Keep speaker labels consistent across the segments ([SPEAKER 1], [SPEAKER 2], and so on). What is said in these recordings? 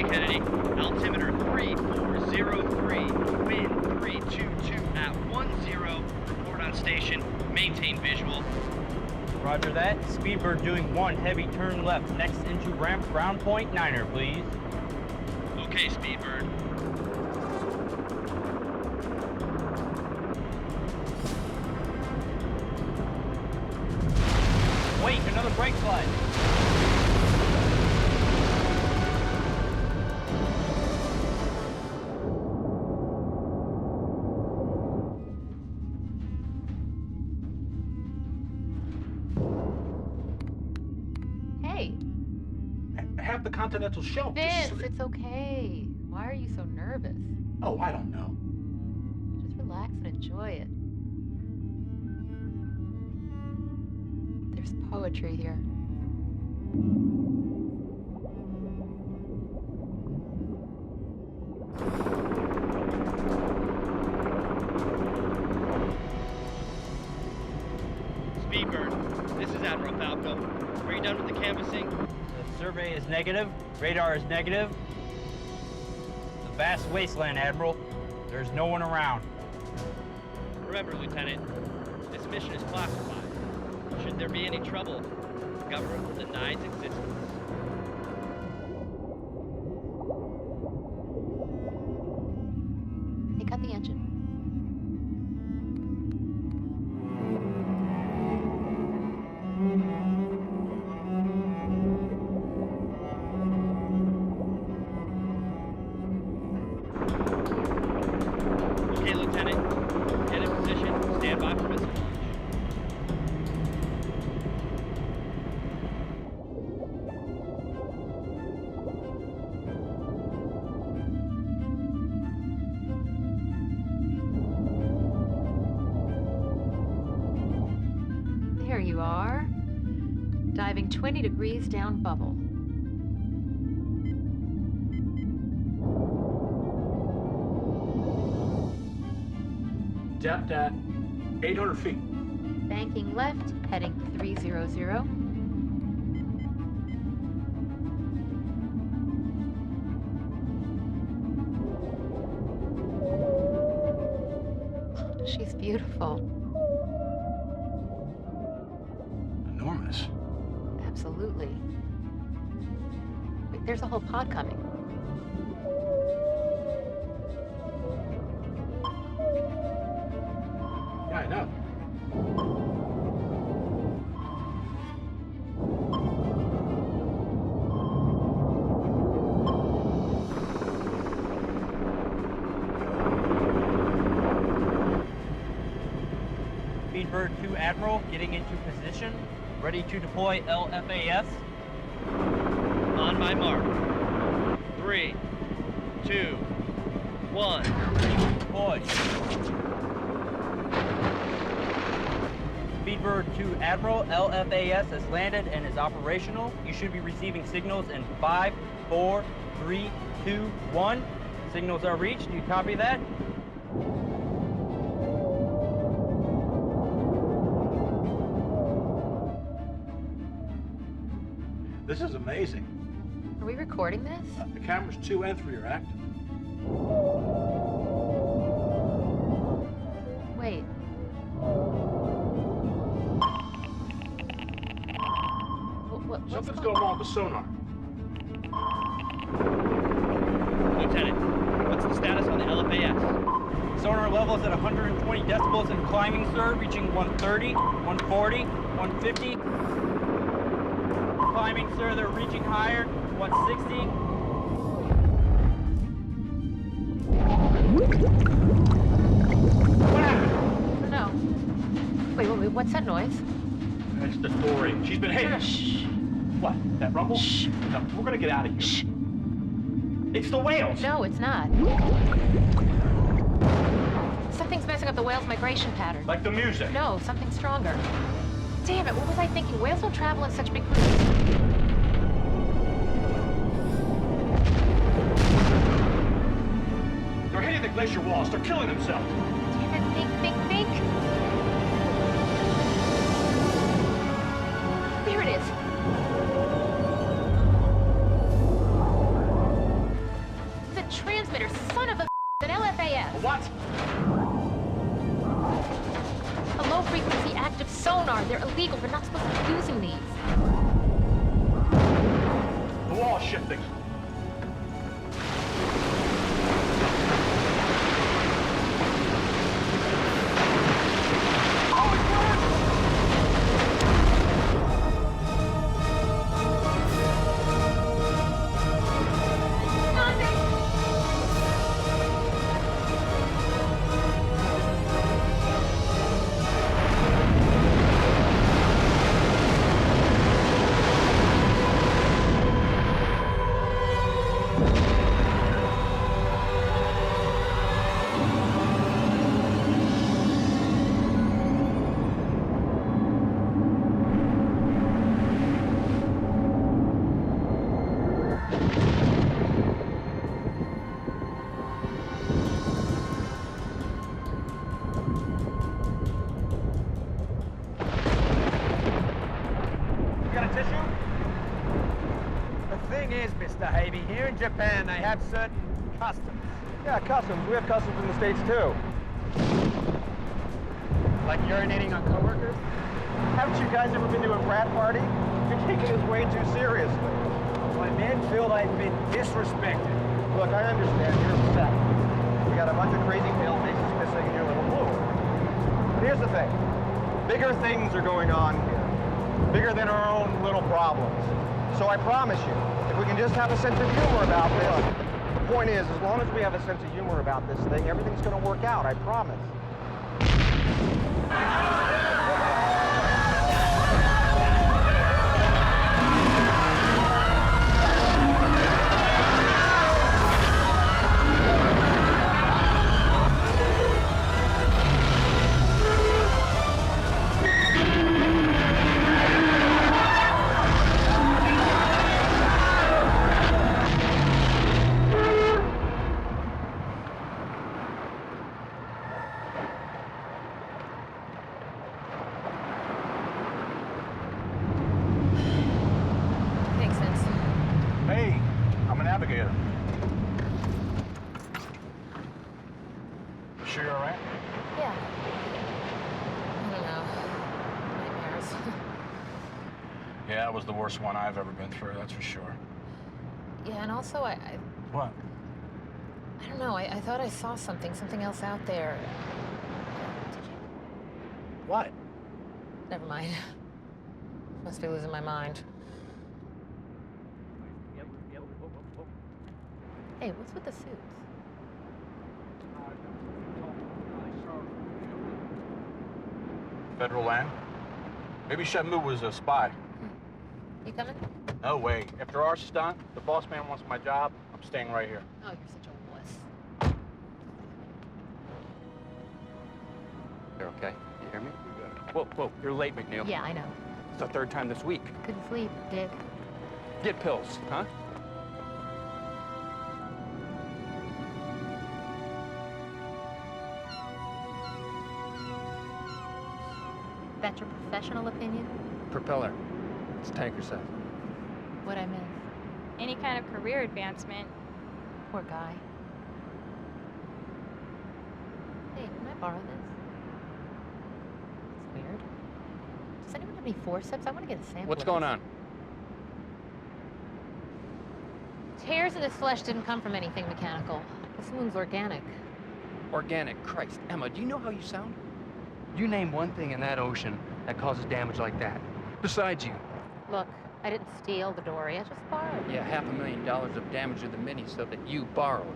[SPEAKER 1] Okay, Kennedy. Altimeter 3403. Wind 322 at 10. Report on station. Maintain visual.
[SPEAKER 2] Roger that. Speedbird doing 1, heavy turn left. Next into ramp, ground point, 9er, please.
[SPEAKER 1] Okay, Speedbird.
[SPEAKER 2] Wait, another brake slide.
[SPEAKER 3] Hey,
[SPEAKER 4] Half the continental shelf.
[SPEAKER 3] Vince, it's okay. Why are you so nervous?
[SPEAKER 4] Oh, I don't know.
[SPEAKER 3] Just relax and enjoy it. There's poetry here.
[SPEAKER 1] Speedbird, this is Admiral Falco. Are you done with the canvassing?
[SPEAKER 2] The survey is negative. Radar is negative. It's a vast wasteland, Admiral. There's no one around.
[SPEAKER 1] Remember, Lieutenant, this mission is classified. Should there be any trouble, the government will deny its existence.
[SPEAKER 3] Take out the engine.
[SPEAKER 1] Okay, Lieutenant. Get in position. Stand by for missile launch.
[SPEAKER 3] There you are. Diving 20 degrees down bubble.
[SPEAKER 4] Depth at 800 feet.
[SPEAKER 3] Banking left, heading 300. She's beautiful.
[SPEAKER 4] Enormous.
[SPEAKER 3] Absolutely. Wait, there's a whole pod coming.
[SPEAKER 4] Yeah, I know.
[SPEAKER 2] Speedbird 2 Admiral getting into position. Ready to deploy LFAS.
[SPEAKER 1] On my mark. 3, 2, 1.
[SPEAKER 2] Deploy. Speedbird 2 Admiral, LFAS has landed and is operational. You should be receiving signals in 5, 4, 3, 2, 1. Signals are reached. Do you copy that?
[SPEAKER 4] This is amazing.
[SPEAKER 3] Are we recording this?
[SPEAKER 4] The cameras 2 and 3 are active.
[SPEAKER 3] Wait. What's
[SPEAKER 4] Something's going wrong with the sonar.
[SPEAKER 1] Lieutenant, what's the status on the LFAS?
[SPEAKER 2] Sonar levels at 120 decibels and climbing, sir, reaching 130, 140, 150. Climbing, sir, they're reaching higher, 160.
[SPEAKER 4] What happened?
[SPEAKER 3] No. Wait, what's that noise?
[SPEAKER 4] That's the Dory. She's been hit.
[SPEAKER 3] Shh.
[SPEAKER 4] What? That rumble?
[SPEAKER 3] Shh.
[SPEAKER 4] No, we're gonna get out of here.
[SPEAKER 3] Shh.
[SPEAKER 4] It's the whales.
[SPEAKER 3] No, it's not. Something's messing up the whale's migration pattern.
[SPEAKER 4] Like the music.
[SPEAKER 3] No, something stronger. Damn it, what was I thinking? Whales don't travel in such big groups.
[SPEAKER 4] They're hitting the glacier walls. They're killing themselves.
[SPEAKER 3] Damn it, think. There it is. transmitters, son of a an LFAS.
[SPEAKER 4] What?
[SPEAKER 3] A low-frequency active sonar. They're illegal. We're not supposed to be using these.
[SPEAKER 4] The wall's shifting.
[SPEAKER 5] Japan, they have certain customs.
[SPEAKER 6] Yeah, customs. We have customs in the States, too.
[SPEAKER 5] Like urinating on coworkers?
[SPEAKER 6] Haven't you guys ever been to a frat party? You're taking this way too seriously.
[SPEAKER 5] My men feel I've been disrespected.
[SPEAKER 6] Look, I understand you're upset. You got a bunch of crazy pale faces missing and you're a little blue. But here's the thing. Bigger things are going on here. Bigger than our own little problems. So I promise you, if we can just have a sense of humor about this, the point is, as long as we have a sense of humor about this thing, everything's going to work out, I promise.
[SPEAKER 7] Yeah, it was the worst one I've ever been through, that's for sure.
[SPEAKER 3] Yeah, and also
[SPEAKER 7] What?
[SPEAKER 3] I don't know, I thought I saw something else out there. Did you?
[SPEAKER 5] What?
[SPEAKER 3] Never mind. Must be losing my mind. Hey, what's with the suits?
[SPEAKER 7] Federal land? Maybe Shamu was a spy.
[SPEAKER 3] You coming?
[SPEAKER 7] No way. After our stunt, the boss man wants my job. I'm staying right here.
[SPEAKER 3] Oh, you're such a wuss.
[SPEAKER 8] You're okay? You hear me? Whoa, whoa, you're late, McNeil.
[SPEAKER 3] Yeah, I know.
[SPEAKER 8] It's the third time this week.
[SPEAKER 3] Couldn't sleep, Dick.
[SPEAKER 8] Get pills, huh?
[SPEAKER 3] That's your professional opinion?
[SPEAKER 8] Propeller. It's tanker size.
[SPEAKER 3] What'd I miss?
[SPEAKER 9] Any kind of career advancement.
[SPEAKER 3] Poor guy. Hey, can I borrow this? It's weird. Does anyone have any forceps? I want to get a sample.
[SPEAKER 8] What's
[SPEAKER 3] of
[SPEAKER 8] going
[SPEAKER 3] this.
[SPEAKER 8] on?
[SPEAKER 3] Tears in his flesh didn't come from anything mechanical. This wound's organic.
[SPEAKER 8] Organic. Christ. Emma, do you know how you sound? You name one thing in that ocean that causes damage like that. Besides you.
[SPEAKER 3] Look, I didn't steal the dory. I just borrowed it.
[SPEAKER 8] Yeah, $500,000 of damage to the Mini so that you borrowed.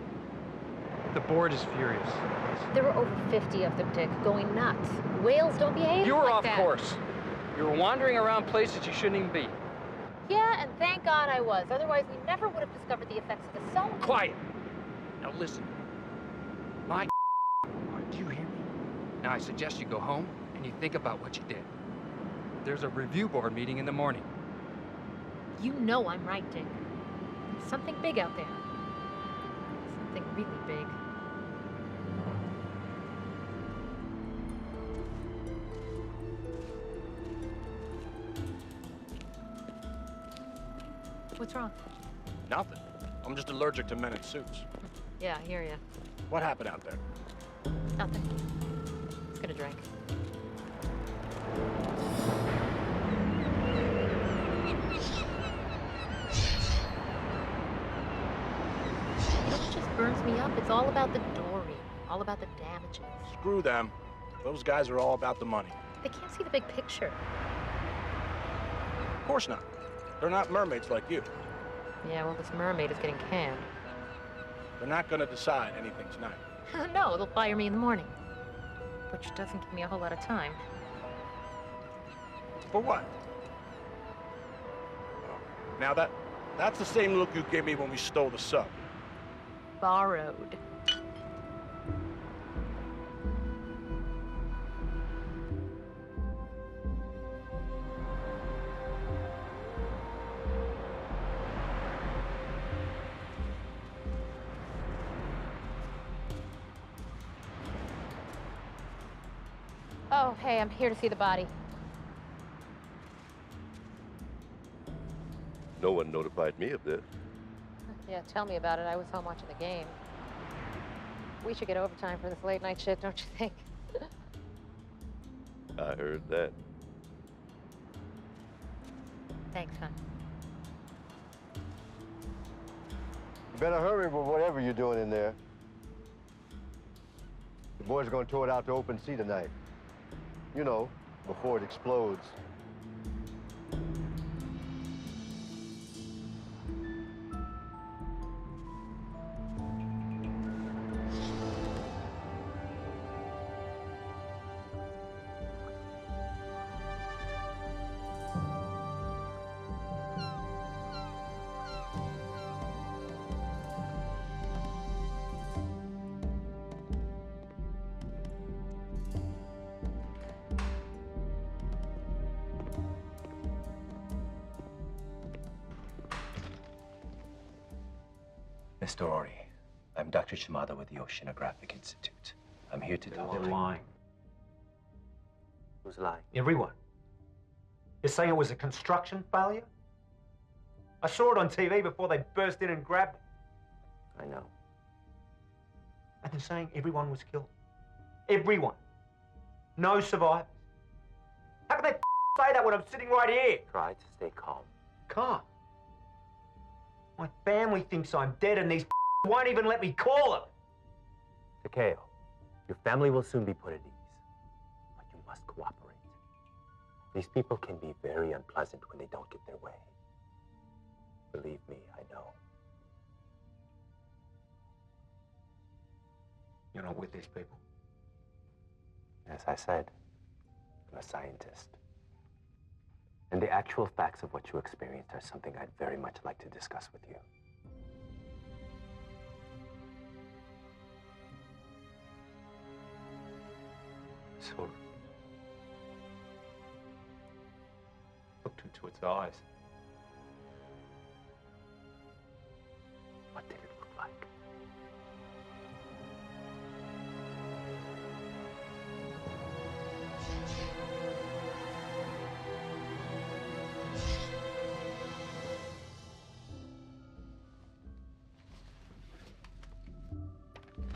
[SPEAKER 8] The board is furious.
[SPEAKER 3] There were over 50 of them, Dick, going nuts. Whales don't behave
[SPEAKER 8] You were
[SPEAKER 3] like
[SPEAKER 8] off
[SPEAKER 3] that.
[SPEAKER 8] course. You were wandering around places you shouldn't even be.
[SPEAKER 3] Yeah, and thank God I was. Otherwise, we never would have discovered the effects of the sonar.
[SPEAKER 8] Quiet. Now listen. My do you hear me? Now I suggest you go home and you think about what you did. There's a review board meeting in the morning.
[SPEAKER 3] You know I'm right, Dick. There's something big out there. Something really big.
[SPEAKER 8] What's wrong? Nothing. I'm just allergic to men in suits.
[SPEAKER 3] Yeah, I hear ya.
[SPEAKER 7] What happened out there?
[SPEAKER 3] Nothing. Just gonna drink. You know what just burns me up? It's all about the dory. All about the damages.
[SPEAKER 7] Screw them. Those guys are all about the money.
[SPEAKER 3] They can't see the big picture.
[SPEAKER 7] Of course not. They're not mermaids like you.
[SPEAKER 3] Yeah, well, this mermaid is getting canned.
[SPEAKER 7] They're not gonna decide anything tonight.
[SPEAKER 3] No, they'll fire me in the morning. Which doesn't give me a whole lot of time.
[SPEAKER 7] For what? Now that's the same look you gave me when we stole the sub.
[SPEAKER 3] Borrowed. Oh, hey, I'm here to see the body.
[SPEAKER 10] No one notified me of this.
[SPEAKER 3] Yeah, tell me about it. I was home watching the game. We should get overtime for this late night shit, don't you think?
[SPEAKER 10] I heard that.
[SPEAKER 3] Thanks, hon.
[SPEAKER 6] You better hurry with whatever you're doing in there. The boys are going to tow it out to open sea tonight. You know, before it explodes.
[SPEAKER 11] Mr. Ori, I'm Dr. Shimada with the Oceanographic Institute. I'm here to talk to you.
[SPEAKER 5] They're lying.
[SPEAKER 11] Who's lying?
[SPEAKER 5] Everyone. You're saying it was a construction failure? I saw it on TV before they burst in and grabbed it.
[SPEAKER 11] I know.
[SPEAKER 5] And they're saying everyone was killed. Everyone. No survivors. How can they say that when I'm sitting right here?
[SPEAKER 11] Try to stay calm.
[SPEAKER 5] Calm. My family thinks I'm dead and these won't even let me call them.
[SPEAKER 11] Takeo, your family will soon be put at ease. But you must cooperate. These people can be very unpleasant when they don't get their way. Believe me, I know.
[SPEAKER 5] You're not with these people.
[SPEAKER 11] As I said, I'm a scientist. And the actual facts of what you experienced are something I'd very much like to discuss with you.
[SPEAKER 5] Sort of looked into its eyes.
[SPEAKER 11] What did it look like?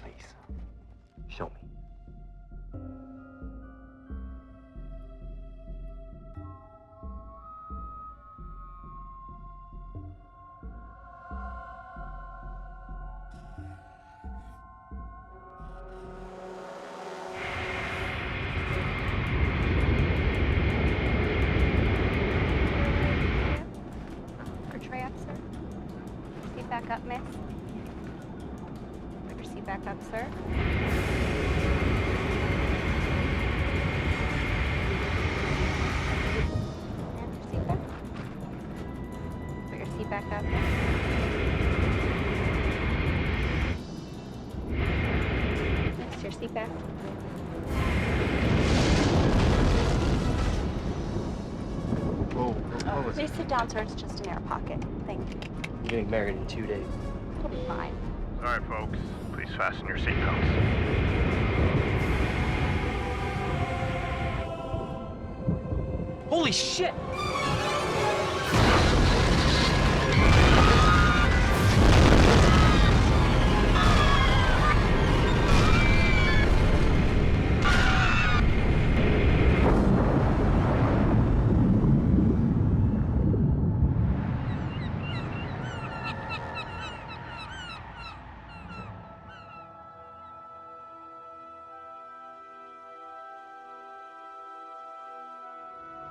[SPEAKER 11] Please, show me.
[SPEAKER 9] Back up, miss. Put your seat back up, sir. And your seat back. Put your seat back up. Next, your seat back.
[SPEAKER 6] Whoa.
[SPEAKER 9] Please sit down, sir. It's just an air pocket. Thank you.
[SPEAKER 11] I'm getting married in 2 days.
[SPEAKER 9] It'll be fine.
[SPEAKER 4] All right, folks. Please fasten your seatbelts.
[SPEAKER 2] Holy shit!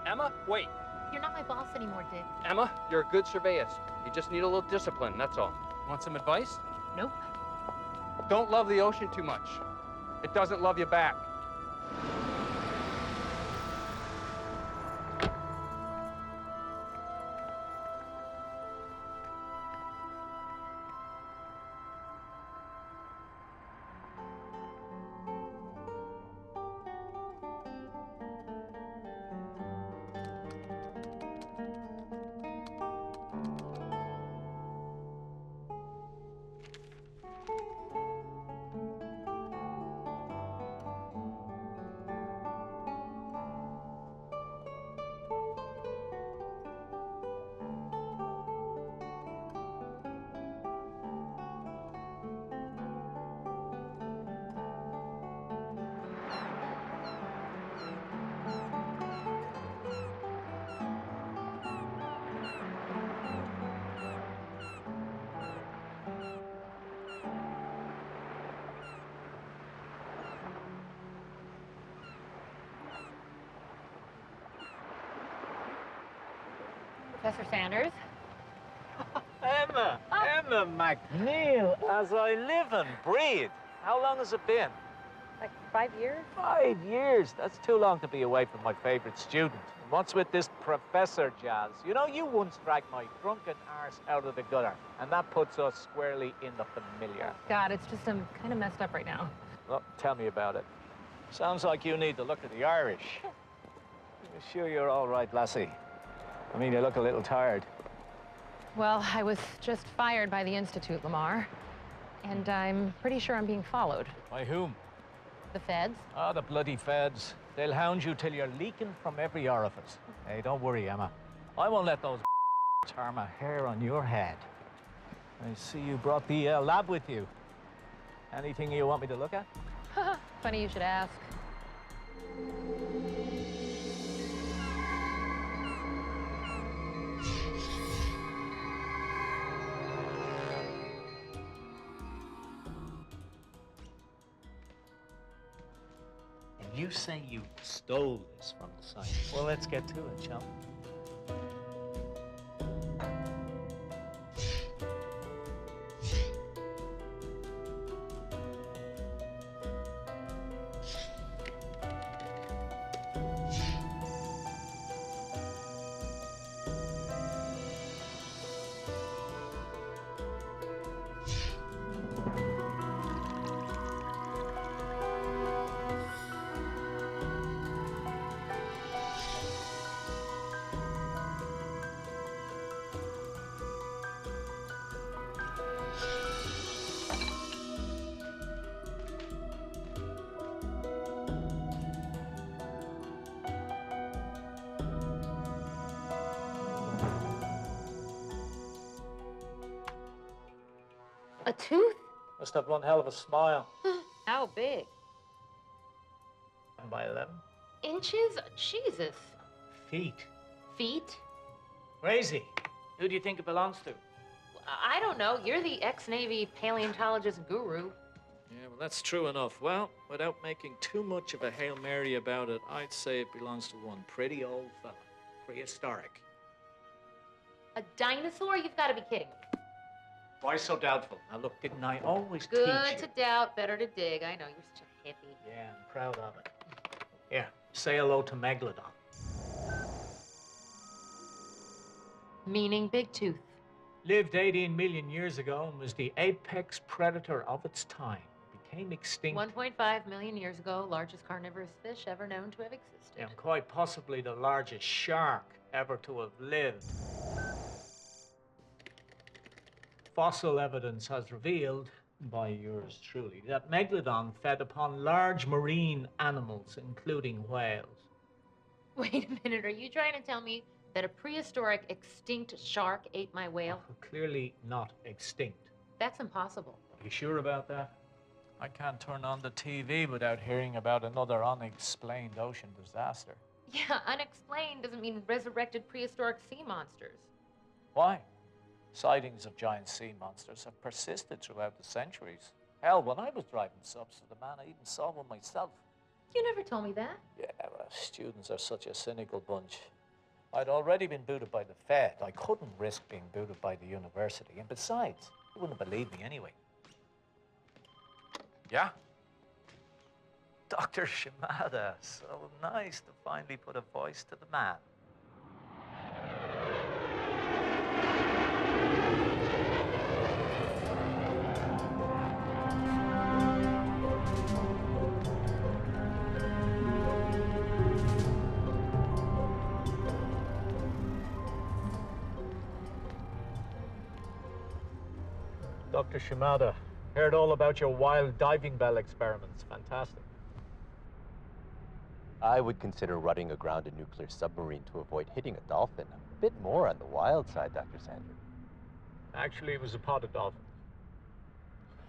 [SPEAKER 8] Emma, wait.
[SPEAKER 3] You're not my boss anymore, Dick.
[SPEAKER 8] Emma, you're a good surveyoress. You just need a little discipline, that's all. Want some advice?
[SPEAKER 3] Nope.
[SPEAKER 8] Don't love the ocean too much. It doesn't love you back.
[SPEAKER 3] Professor Sanders.
[SPEAKER 12] Emma! Emma McNeil, as I live and breathe. How long has it been?
[SPEAKER 9] Like 5 years?
[SPEAKER 12] 5 years. That's too long to be away from my favorite student. And what's with this professor jazz? You know, you once dragged my drunken arse out of the gutter, and that puts us squarely in the familiar.
[SPEAKER 3] God, it's just I'm kind of messed up right now.
[SPEAKER 12] Well, tell me about it. Sounds like you need the look of the Irish. You sure you're all right, lassie? I mean, you look a little tired.
[SPEAKER 3] Well, I was just fired by the Institute, Lamar. And I'm pretty sure I'm being followed.
[SPEAKER 12] By whom?
[SPEAKER 3] The feds.
[SPEAKER 12] Ah, the bloody feds. They'll hound you till you're leaking from every orifice. Hey, don't worry, Emma. I won't let those harm a hair on your head. I see you brought the lab with you. Anything you want me to look at?
[SPEAKER 3] Funny you should ask.
[SPEAKER 12] You say you stole this from the site. Well, let's get to it, shall we?
[SPEAKER 3] A tooth?
[SPEAKER 12] Must have one hell of a smile.
[SPEAKER 3] How big?
[SPEAKER 12] 10 by 11.
[SPEAKER 3] Inches? Jesus.
[SPEAKER 12] Feet.
[SPEAKER 3] Feet?
[SPEAKER 12] Crazy. Who do you think it belongs to?
[SPEAKER 3] I don't know. You're the ex-Navy paleontologist guru.
[SPEAKER 12] Yeah, well, that's true enough. Well, without making too much of a Hail Mary about it, I'd say it belongs to one pretty old fella. Prehistoric.
[SPEAKER 3] A dinosaur? You've got to be kidding me.
[SPEAKER 12] Why so doubtful? Now, look, didn't I always teach
[SPEAKER 3] Good
[SPEAKER 12] you?
[SPEAKER 3] to doubt, better to dig. I know, you're such a hippie.
[SPEAKER 12] Yeah, I'm proud of it. Here, say hello to Megalodon.
[SPEAKER 3] Meaning big tooth.
[SPEAKER 12] Lived 18 million years ago and was the apex predator of its time. Became extinct.
[SPEAKER 3] 1.5 million years ago, largest carnivorous fish ever known to have existed.
[SPEAKER 12] And quite possibly the largest shark ever to have lived. Fossil evidence has revealed, by yours truly, that Megalodon fed upon large marine animals, including whales.
[SPEAKER 3] Wait a minute, are you trying to tell me that a prehistoric extinct shark ate my whale?
[SPEAKER 12] Clearly not extinct.
[SPEAKER 3] That's impossible.
[SPEAKER 12] Are you sure about that? I can't turn on the TV without hearing about another unexplained ocean disaster.
[SPEAKER 3] Yeah, unexplained doesn't mean resurrected prehistoric sea monsters.
[SPEAKER 12] Why? Sightings of giant sea monsters have persisted throughout the centuries. Hell, when I was driving subs to the man, I even saw one myself.
[SPEAKER 3] You never told me that.
[SPEAKER 12] Yeah, well, students are such a cynical bunch. I'd already been booted by the Fed. I couldn't risk being booted by the university. And besides, you wouldn't believe me anyway. Yeah? Dr. Shimada, so nice to finally put a voice to the man. Dr. Shimada, heard all about your wild diving bell experiments. Fantastic.
[SPEAKER 11] I would consider running aground a nuclear submarine to avoid hitting a dolphin a bit more on the wild side, Dr. Sanders.
[SPEAKER 12] Actually, it was a pod of dolphins.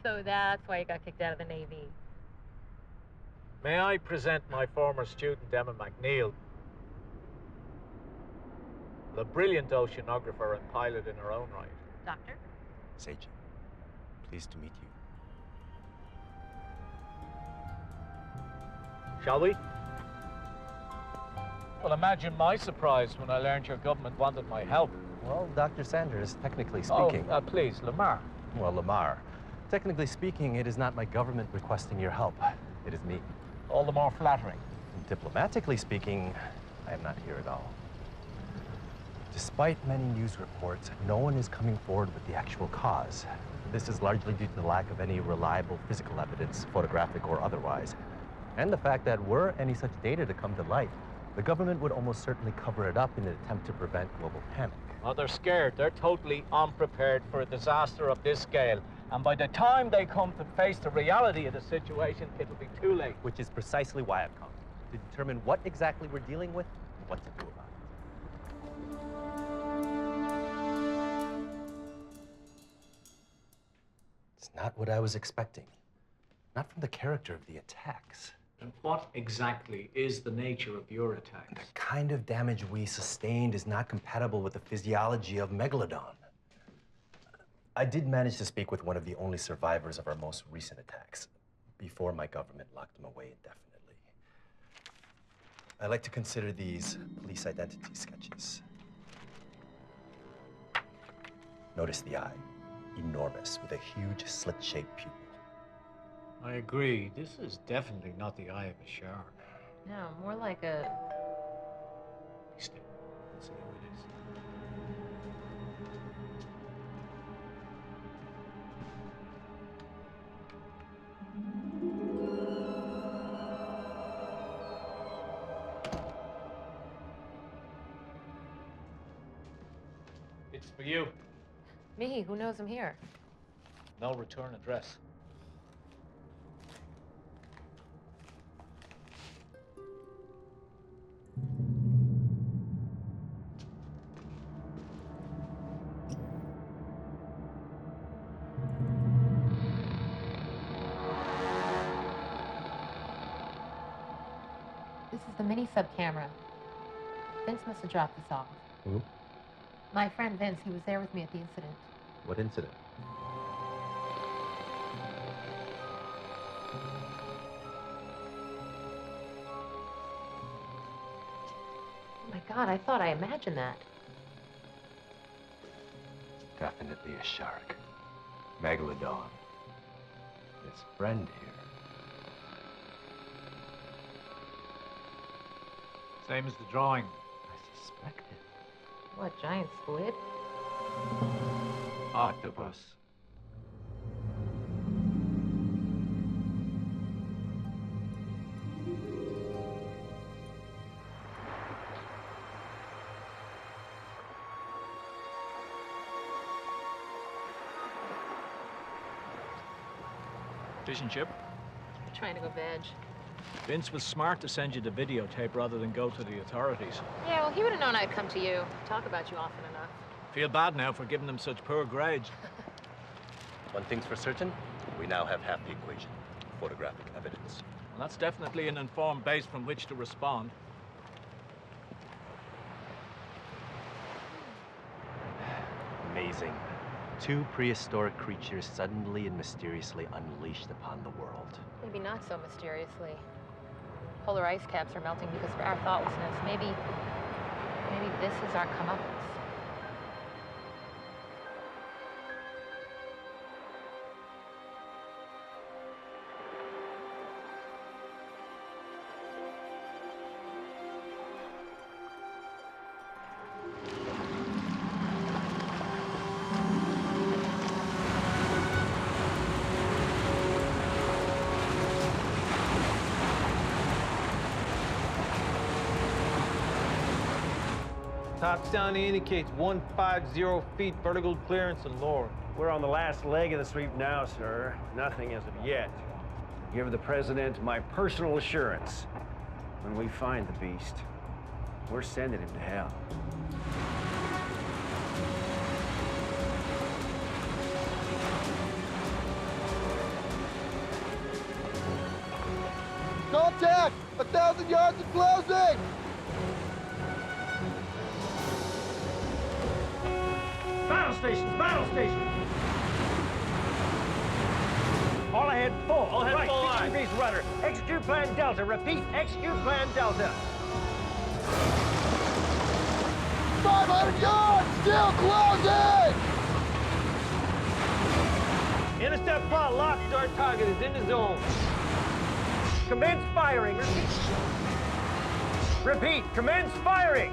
[SPEAKER 3] So that's why you got kicked out of the Navy.
[SPEAKER 12] May I present my former student, Emma McNeil, the brilliant oceanographer and pilot in her own right.
[SPEAKER 3] Doctor?
[SPEAKER 11] Seiji, pleased to meet you.
[SPEAKER 12] Shall we? Well, imagine my surprise when I learned your government wanted my help.
[SPEAKER 11] Well, Dr. Sanders, technically speaking...
[SPEAKER 12] Oh, please, Lamar.
[SPEAKER 11] Well, Lamar, technically speaking, it is not my government requesting your help. It is me.
[SPEAKER 12] All the more flattering.
[SPEAKER 11] Diplomatically speaking, I am not here at all. Despite many news reports, no one is coming forward with the actual cause. This is largely due to the lack of any reliable physical evidence, photographic or otherwise, and the fact that were any such data to come to light, the government would almost certainly cover it up in an attempt to prevent global panic.
[SPEAKER 12] Well, they're scared. They're totally unprepared for a disaster of this scale. And by the time they come to face the reality of the situation, it'll be too late.
[SPEAKER 11] Which is precisely why I've come, to determine what exactly we're dealing with and what to do about it. It's not what I was expecting. Not from the character of the attacks.
[SPEAKER 12] And what exactly is the nature of your attacks?
[SPEAKER 11] The kind of damage we sustained is not compatible with the physiology of Megalodon. I did manage to speak with one of the only survivors of our most recent attacks, before my government locked him away indefinitely. I like to consider these police identity sketches. Notice the eye, enormous, with a huge slit-shaped pupil.
[SPEAKER 12] I agree. This is definitely not the eye of a shark.
[SPEAKER 3] No, more like a...
[SPEAKER 12] Let's see who it is. It's for you.
[SPEAKER 3] Me? Who knows I'm here?
[SPEAKER 12] No return address.
[SPEAKER 3] This is the mini sub camera. Vince must have dropped this off.
[SPEAKER 11] Who?
[SPEAKER 3] My friend Vince, he was there with me at the incident.
[SPEAKER 11] What incident?
[SPEAKER 3] Oh my God, I thought I imagined that.
[SPEAKER 11] Definitely a shark. Megalodon. His friend here.
[SPEAKER 12] Same as the drawing.
[SPEAKER 11] I suspected.
[SPEAKER 3] What, giant squid?
[SPEAKER 12] Octopus. Fish and chip?
[SPEAKER 3] Trying to go veg.
[SPEAKER 12] Vince was smart to send you the videotape rather than go to the authorities.
[SPEAKER 3] Yeah, well, he would have known I'd come to you. Talk about you often enough.
[SPEAKER 12] Feel bad now for giving them such poor grades.
[SPEAKER 11] One thing's for certain, we now have half the equation. Photographic evidence.
[SPEAKER 12] Well, that's definitely an informed base from which to respond.
[SPEAKER 11] Amazing. Two prehistoric creatures suddenly and mysteriously unleashed upon the world.
[SPEAKER 3] Maybe not so mysteriously. Polar ice caps are melting because of our thoughtlessness. Maybe Maybe this is our comeuppance.
[SPEAKER 13] Touchdown indicates 150 feet vertical clearance and lower.
[SPEAKER 14] We're on the last leg of the sweep now, sir. Nothing as of yet. Give the president my personal assurance. When we find the beast, we're sending him to hell.
[SPEAKER 6] Contact! 1,000 yards of closing!
[SPEAKER 14] Battle stations! Battle stations! All ahead full. All ahead full line. 60 degrees rudder. Execute plan Delta. Repeat, execute plan Delta.
[SPEAKER 6] 500 yards! Still closing!
[SPEAKER 14] Intercept plot locked. Our target is in the zone. Commence firing. Repeat. Repeat. Commence firing.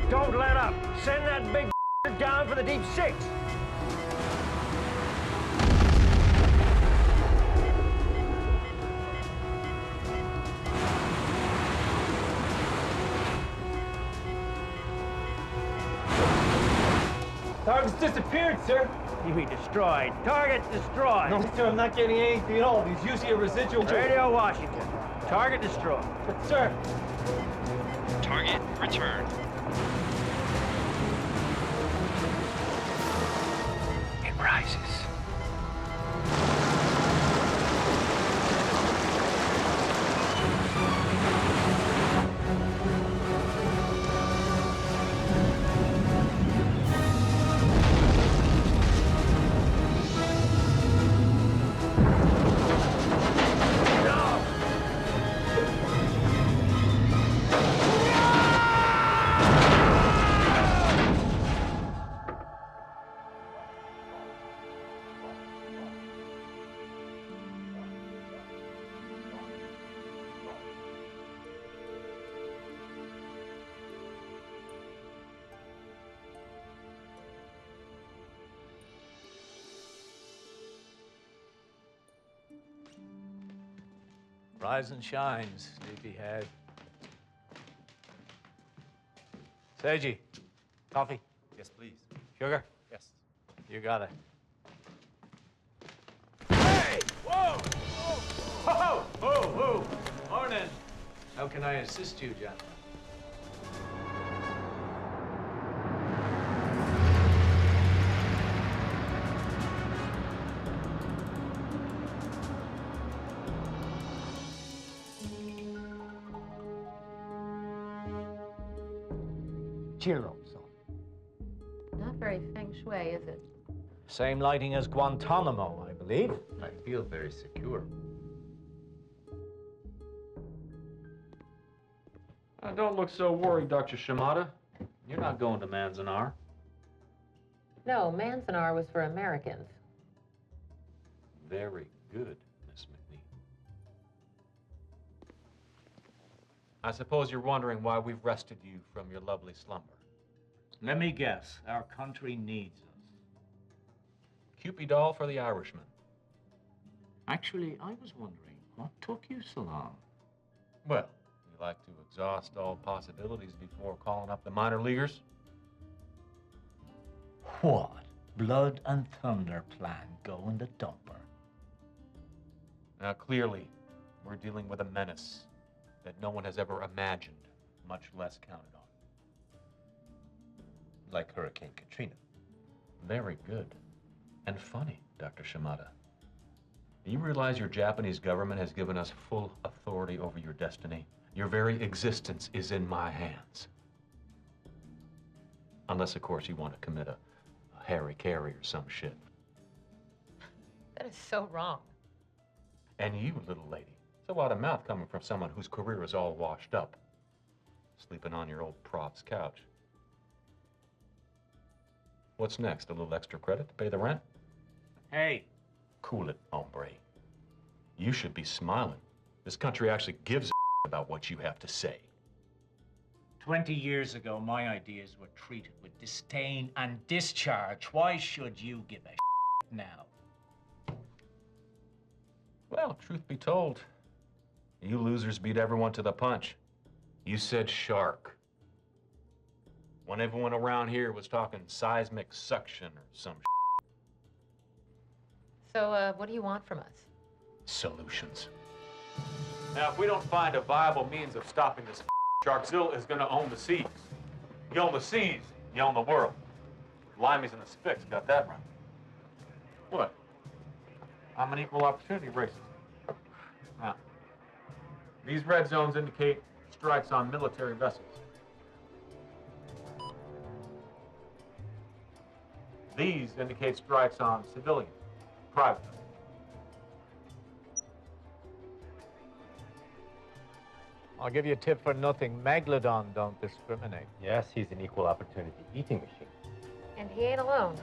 [SPEAKER 14] Don't let up. Send that big down for the deep six.
[SPEAKER 13] Target's disappeared, sir.
[SPEAKER 14] You mean destroyed. Target destroyed.
[SPEAKER 13] No, sir, I'm not getting anything at all. He's using a residual.
[SPEAKER 14] Radio Washington. Target destroyed.
[SPEAKER 13] But, sir.
[SPEAKER 1] Target returned.
[SPEAKER 8] It rises.
[SPEAKER 12] Rise and shine, sleepyhead. Seiji, coffee?
[SPEAKER 11] Yes, please.
[SPEAKER 12] Sugar?
[SPEAKER 11] Yes.
[SPEAKER 12] You got it.
[SPEAKER 13] Hey! Whoa! Whoa! Whoa! Whoa! Morning.
[SPEAKER 12] How can I assist you, gentlemen?
[SPEAKER 13] Cheer up, son.
[SPEAKER 3] Not very feng shui, is it?
[SPEAKER 12] Same lighting as Guantanamo, I believe.
[SPEAKER 11] I feel very secure.
[SPEAKER 7] Don't look so worried, Dr. Shimada. You're not going to Manzanar.
[SPEAKER 3] No, Manzanar was for Americans.
[SPEAKER 7] Very good, Miss McNeil. I suppose you're wondering why we've rested you from your lovely slumber.
[SPEAKER 12] Let me guess. Our country needs us.
[SPEAKER 7] Cupid doll for the Irishman.
[SPEAKER 12] Actually, I was wondering, what took you so long?
[SPEAKER 7] Well, we like to exhaust all possibilities before calling up the minor leaguers.
[SPEAKER 12] What? Blood and thunder plan go in the dumper.
[SPEAKER 7] Now, clearly, we're dealing with a menace that no one has ever imagined, much less counted on.
[SPEAKER 11] Like Hurricane Katrina.
[SPEAKER 7] Very good. And funny, Dr. Shimada. Do you realize your Japanese government has given us full authority over your destiny? Your very existence is in my hands. Unless, of course, you want to commit a Harry Carey or some shit.
[SPEAKER 3] That is so wrong.
[SPEAKER 7] And you, little lady. It's a lot of mouth coming from someone whose career is all washed up. Sleeping on your old prof's couch. What's next? A little extra credit to pay the rent?
[SPEAKER 12] Hey.
[SPEAKER 7] Cool it, hombre. You should be smiling. This country actually gives a about what you have to say.
[SPEAKER 12] 20 years ago, my ideas were treated with disdain and discharge. Why should you give a now?
[SPEAKER 7] Well, truth be told, you losers beat everyone to the punch. You said shark. When everyone around here was talking seismic suction or some
[SPEAKER 3] So, what do you want from us?
[SPEAKER 7] solutions. Now, if we don't find a viable means of stopping this, Sharkzilla is going to own the seas. You own the seas, you own the world. Limeys and the Spicks got that right. What? I'm an equal opportunity racist. Now, these red zones indicate strikes on military vessels. These indicate strikes on civilians, private.
[SPEAKER 12] I'll give you a tip for nothing. Megalodon don't discriminate.
[SPEAKER 11] Yes, he's an equal opportunity eating machine.
[SPEAKER 3] And he ain't alone.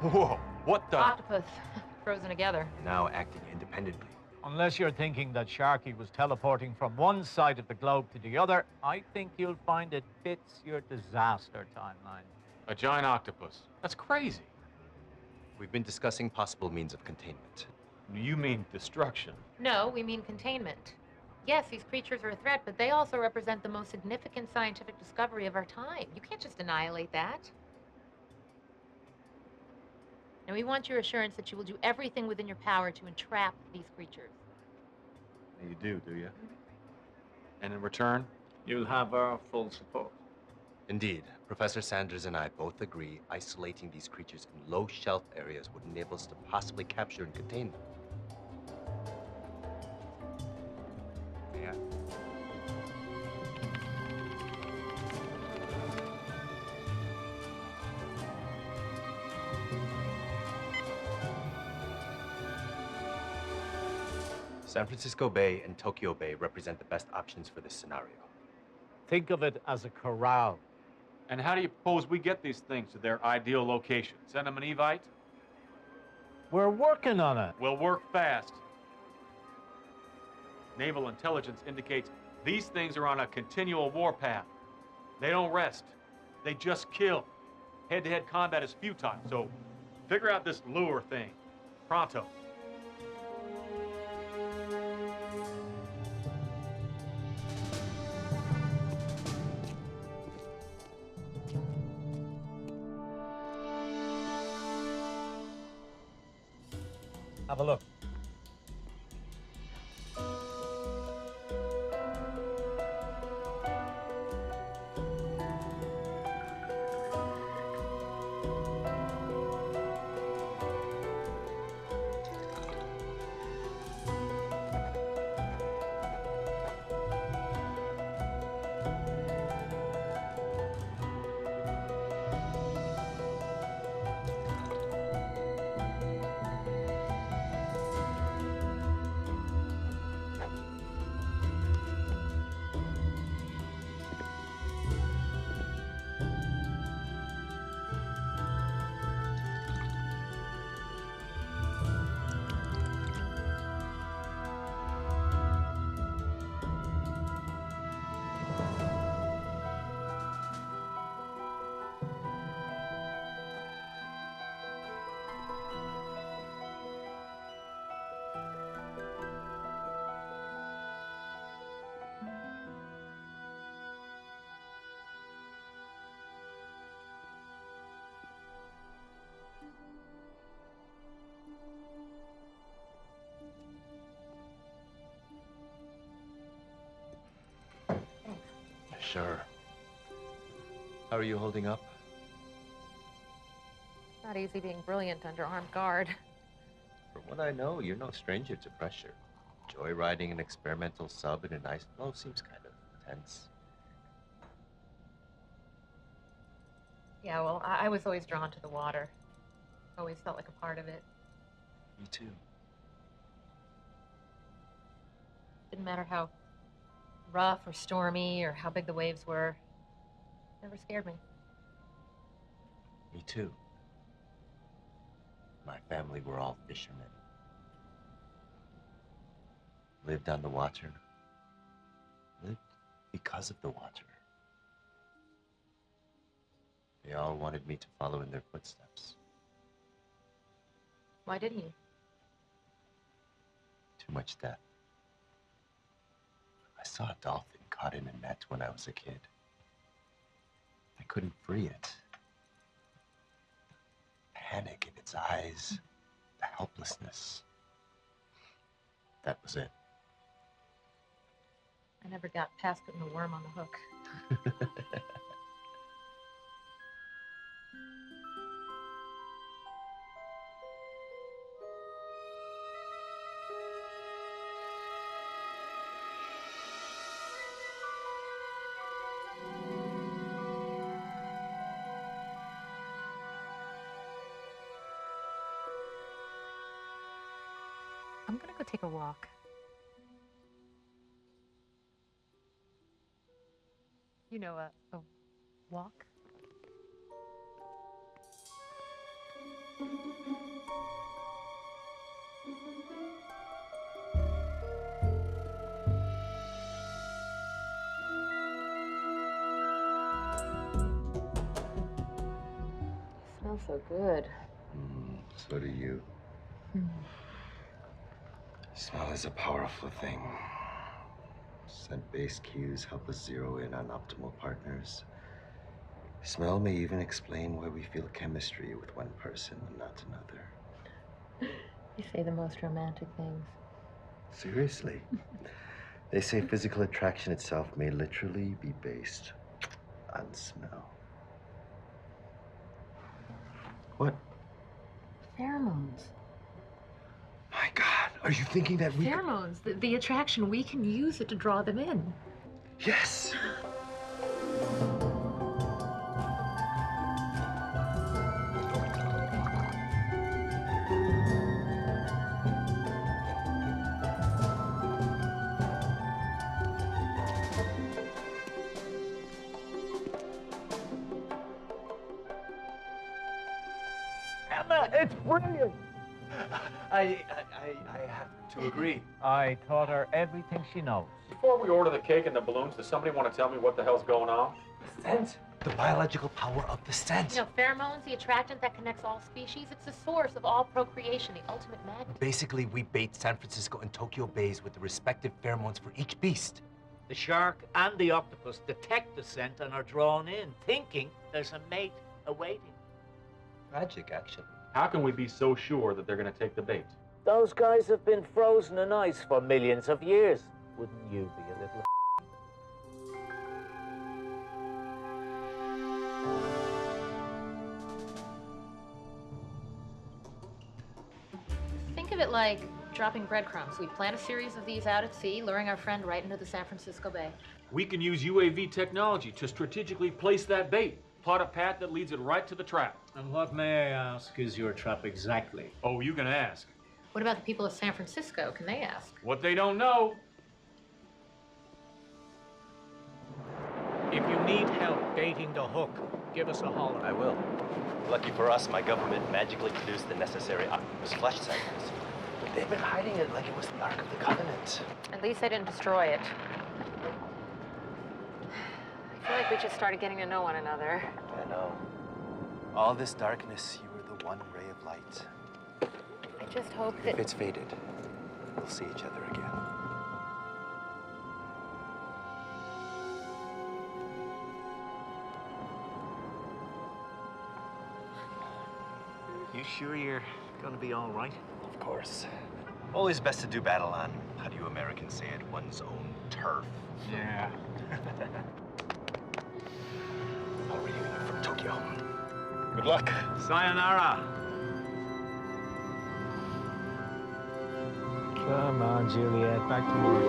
[SPEAKER 7] Whoa, what the?
[SPEAKER 3] Octopus. Frozen together.
[SPEAKER 11] Now acting independently.
[SPEAKER 12] Unless you're thinking that Sharky was teleporting from one side of the globe to the other, I think you'll find it fits your disaster timeline.
[SPEAKER 7] A giant octopus. That's crazy.
[SPEAKER 11] We've been discussing possible means of containment.
[SPEAKER 7] You mean destruction?
[SPEAKER 3] No, we mean containment. Yes, these creatures are a threat, but they also represent the most significant scientific discovery of our time. You can't just annihilate that. And we want your assurance that you will do everything within your power to entrap these creatures.
[SPEAKER 7] You do you? And in return?
[SPEAKER 12] You'll have our full support.
[SPEAKER 11] Indeed. Professor Sanders and I both agree isolating these creatures in low shelf areas would enable us to possibly capture and contain them. Yeah. San Francisco Bay and Tokyo Bay represent the best options for this scenario.
[SPEAKER 12] Think of it as a corral.
[SPEAKER 7] And how do you propose we get these things to their ideal location? Send them an Evite?
[SPEAKER 12] We're working on it.
[SPEAKER 7] We'll work fast. Naval intelligence indicates these things are on a continual warpath. They don't rest. They just kill. Head-to-head combat is futile, so figure out this lure thing. Pronto.
[SPEAKER 12] Have a look.
[SPEAKER 11] Sure. How are you holding up?
[SPEAKER 3] Not easy being brilliant under armed guard.
[SPEAKER 11] From what I know, you're no stranger to pressure. Joyriding an experimental sub in an ice floe seems kind of tense.
[SPEAKER 3] Yeah, well, I was always drawn to the water. Always felt like a part of it.
[SPEAKER 11] Me too.
[SPEAKER 3] Didn't matter how rough or stormy or how big the waves were. Never scared me.
[SPEAKER 11] Me too. My family were all fishermen. Lived on the water. Lived because of the water. They all wanted me to follow in their footsteps.
[SPEAKER 3] Why didn't you?
[SPEAKER 11] Too much death. I saw a dolphin caught in a net when I was a kid. I couldn't free it. Panic in its eyes, the helplessness. That was it.
[SPEAKER 3] I never got past putting the worm on the hook. I'm gonna go take a walk. You know, a walk? Smells so good.
[SPEAKER 11] So do you. Smell is a powerful thing. Scent-based cues help us zero in on optimal partners. Smell may even explain why we feel chemistry with one person and not another.
[SPEAKER 3] You say the most romantic things.
[SPEAKER 11] Seriously. They say physical attraction itself may literally be based on smell. What?
[SPEAKER 3] Pheromones.
[SPEAKER 11] My God, are you thinking that we...
[SPEAKER 3] Pheromones, the attraction, we can use it to draw them in.
[SPEAKER 11] Yes!
[SPEAKER 12] Emma, it's brilliant!
[SPEAKER 7] I have to agree.
[SPEAKER 12] I taught her everything she knows.
[SPEAKER 7] Before we order the cake and the balloons, does somebody want to tell me what the hell's going on?
[SPEAKER 11] Scent. The biological power of the scent.
[SPEAKER 3] You know, pheromones, the attractant that connects all species, it's the source of all procreation, the ultimate magnet.
[SPEAKER 15] Basically, we bait San Francisco and Tokyo bays with the respective pheromones for each beast.
[SPEAKER 12] The shark and the octopus detect the scent and are drawn in, thinking there's a mate awaiting.
[SPEAKER 11] Tragic, actually.
[SPEAKER 7] How can we be so sure that they're going to take the bait?
[SPEAKER 12] Those guys have been frozen in ice for millions of years. Wouldn't you be a little...
[SPEAKER 3] Think of it like dropping breadcrumbs. We plant a series of these out at sea, luring our friend right into the San Francisco Bay.
[SPEAKER 7] We can use UAV technology to strategically place that bait. Plot a path that leads it right to the trap.
[SPEAKER 12] And what, may I ask, is your trap exactly?
[SPEAKER 7] Oh, you can ask.
[SPEAKER 3] What about the people of San Francisco? Can they ask?
[SPEAKER 7] What they don't know.
[SPEAKER 12] If you need help baiting the hook, give us a holler.
[SPEAKER 11] I will. Lucky for us, my government magically produced the necessary octopus flesh samples. But they've been hiding it like it was the Ark of the Covenant.
[SPEAKER 3] At least they didn't destroy it. I feel like we just started getting to know one another.
[SPEAKER 11] I know. All this darkness, you were the one ray of light.
[SPEAKER 3] I just hope that...
[SPEAKER 11] If it's faded, we'll see each other again.
[SPEAKER 12] You sure you're gonna be all right?
[SPEAKER 11] Of course. Always best to do battle on, how do you Americans say it, one's own turf.
[SPEAKER 12] Yeah.
[SPEAKER 11] I'll read you from Tokyo. Good luck.
[SPEAKER 12] Sayonara. Come on, Juliet, back to work.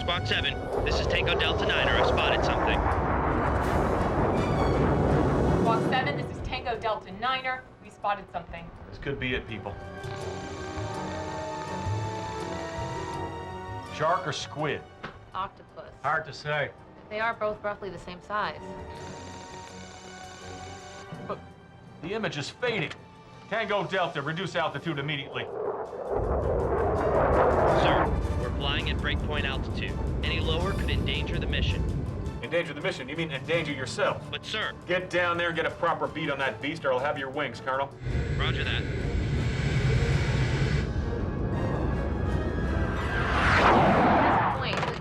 [SPEAKER 1] Squawk 7, this is Tango Delta 9er. I've spotted something.
[SPEAKER 16] Squawk 7, this is Tango Delta 9er. We spotted something.
[SPEAKER 7] This could be it, people. Shark or squid?
[SPEAKER 3] Octopus.
[SPEAKER 7] Hard to say.
[SPEAKER 3] They are both roughly the same size.
[SPEAKER 7] But the image is fading. Tango Delta, reduce altitude immediately.
[SPEAKER 1] Sir, we're flying at breakpoint altitude. Any lower could endanger the mission.
[SPEAKER 7] Endanger the mission? You mean endanger yourself?
[SPEAKER 1] But sir...
[SPEAKER 7] Get down there and get a proper beat on that beast, or I'll have your wings, Colonel.
[SPEAKER 1] Roger that.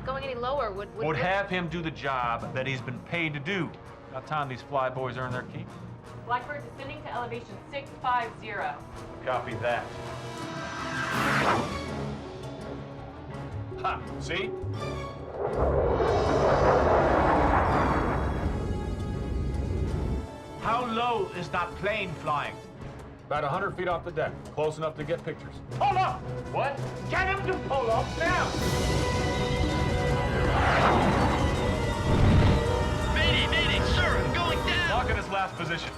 [SPEAKER 3] Going any lower would
[SPEAKER 7] have him do the job that he's been paid to do. About time these flyboys earn their keep.
[SPEAKER 16] Blackbird descending to elevation 650.
[SPEAKER 7] Copy that. Ha! See?
[SPEAKER 12] How low is that plane flying?
[SPEAKER 7] About 100 feet off the deck. Close enough to get pictures.
[SPEAKER 12] Pull up!
[SPEAKER 7] What?
[SPEAKER 12] Get him to pull up now!
[SPEAKER 1] Mayday, mayday, sir, I'm going down!
[SPEAKER 7] Lock in his last position.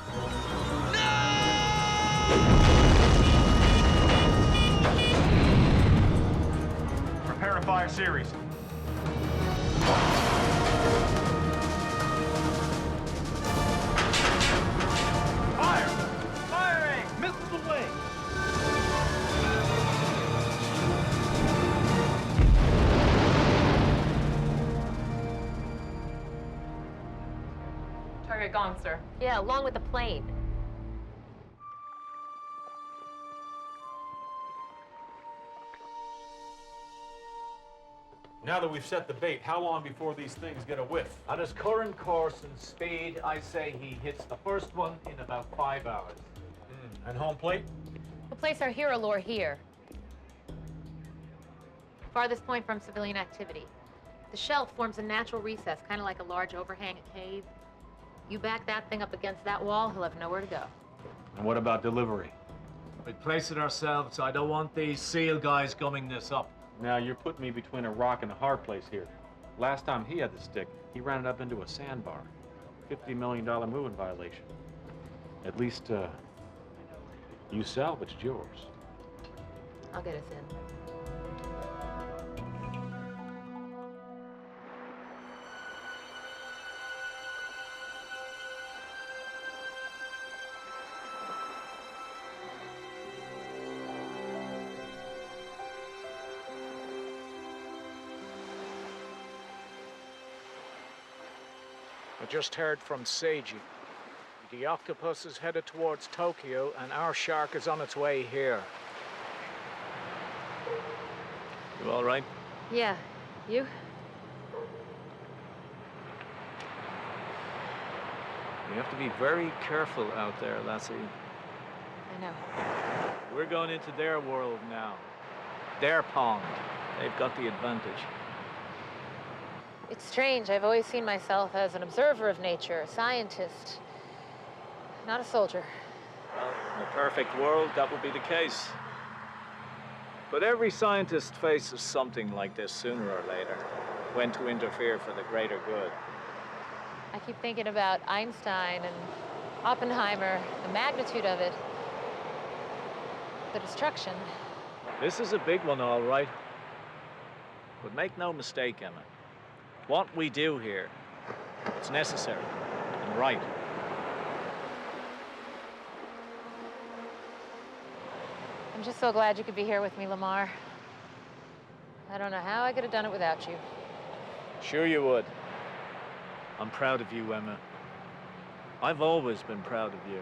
[SPEAKER 7] Prepare a fire series.
[SPEAKER 12] Fire! Firing! Missiles away!
[SPEAKER 16] Target gone, sir.
[SPEAKER 3] Yeah, along with the plane.
[SPEAKER 7] Now that we've set the bait, how long before these things get a whiff?
[SPEAKER 12] At his current course and speed, I say he hits the first one in about 5 hours.
[SPEAKER 7] And home plate?
[SPEAKER 3] We'll place our hero lure here. Farthest point from civilian activity. The shelf forms a natural recess, kind of like a large overhang at cave. You back that thing up against that wall, he'll have nowhere to go.
[SPEAKER 7] And what about delivery?
[SPEAKER 12] We place it ourselves. I don't want these SEAL guys gumming this up.
[SPEAKER 7] Now you're putting me between a rock and a hard place here. Last time he had the stick, he ran it up into a sandbar. $50 million moving violation. At least, you salvaged yours.
[SPEAKER 3] I'll get us in.
[SPEAKER 12] I just heard from Seiji. The octopus is headed towards Tokyo, and our shark is on its way here. You all right?
[SPEAKER 3] Yeah. You?
[SPEAKER 12] You have to be very careful out there, lassie.
[SPEAKER 3] I know.
[SPEAKER 12] We're going into their world now. Their pond. They've got the advantage.
[SPEAKER 3] It's strange. I've always seen myself as an observer of nature, a scientist, not a soldier.
[SPEAKER 12] Well, in a perfect world, that would be the case. But every scientist faces something like this sooner or later, when to interfere for the greater good.
[SPEAKER 3] I keep thinking about Einstein and Oppenheimer, the magnitude of it, the destruction.
[SPEAKER 12] This is a big one, all right. But make no mistake, Emma. What we do here, it's necessary and right.
[SPEAKER 3] I'm just so glad you could be here with me, Lamar. I don't know how I could have done it without you.
[SPEAKER 12] Sure you would. I'm proud of you, Emma. I've always been proud of you.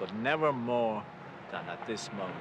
[SPEAKER 12] But never more than at this moment.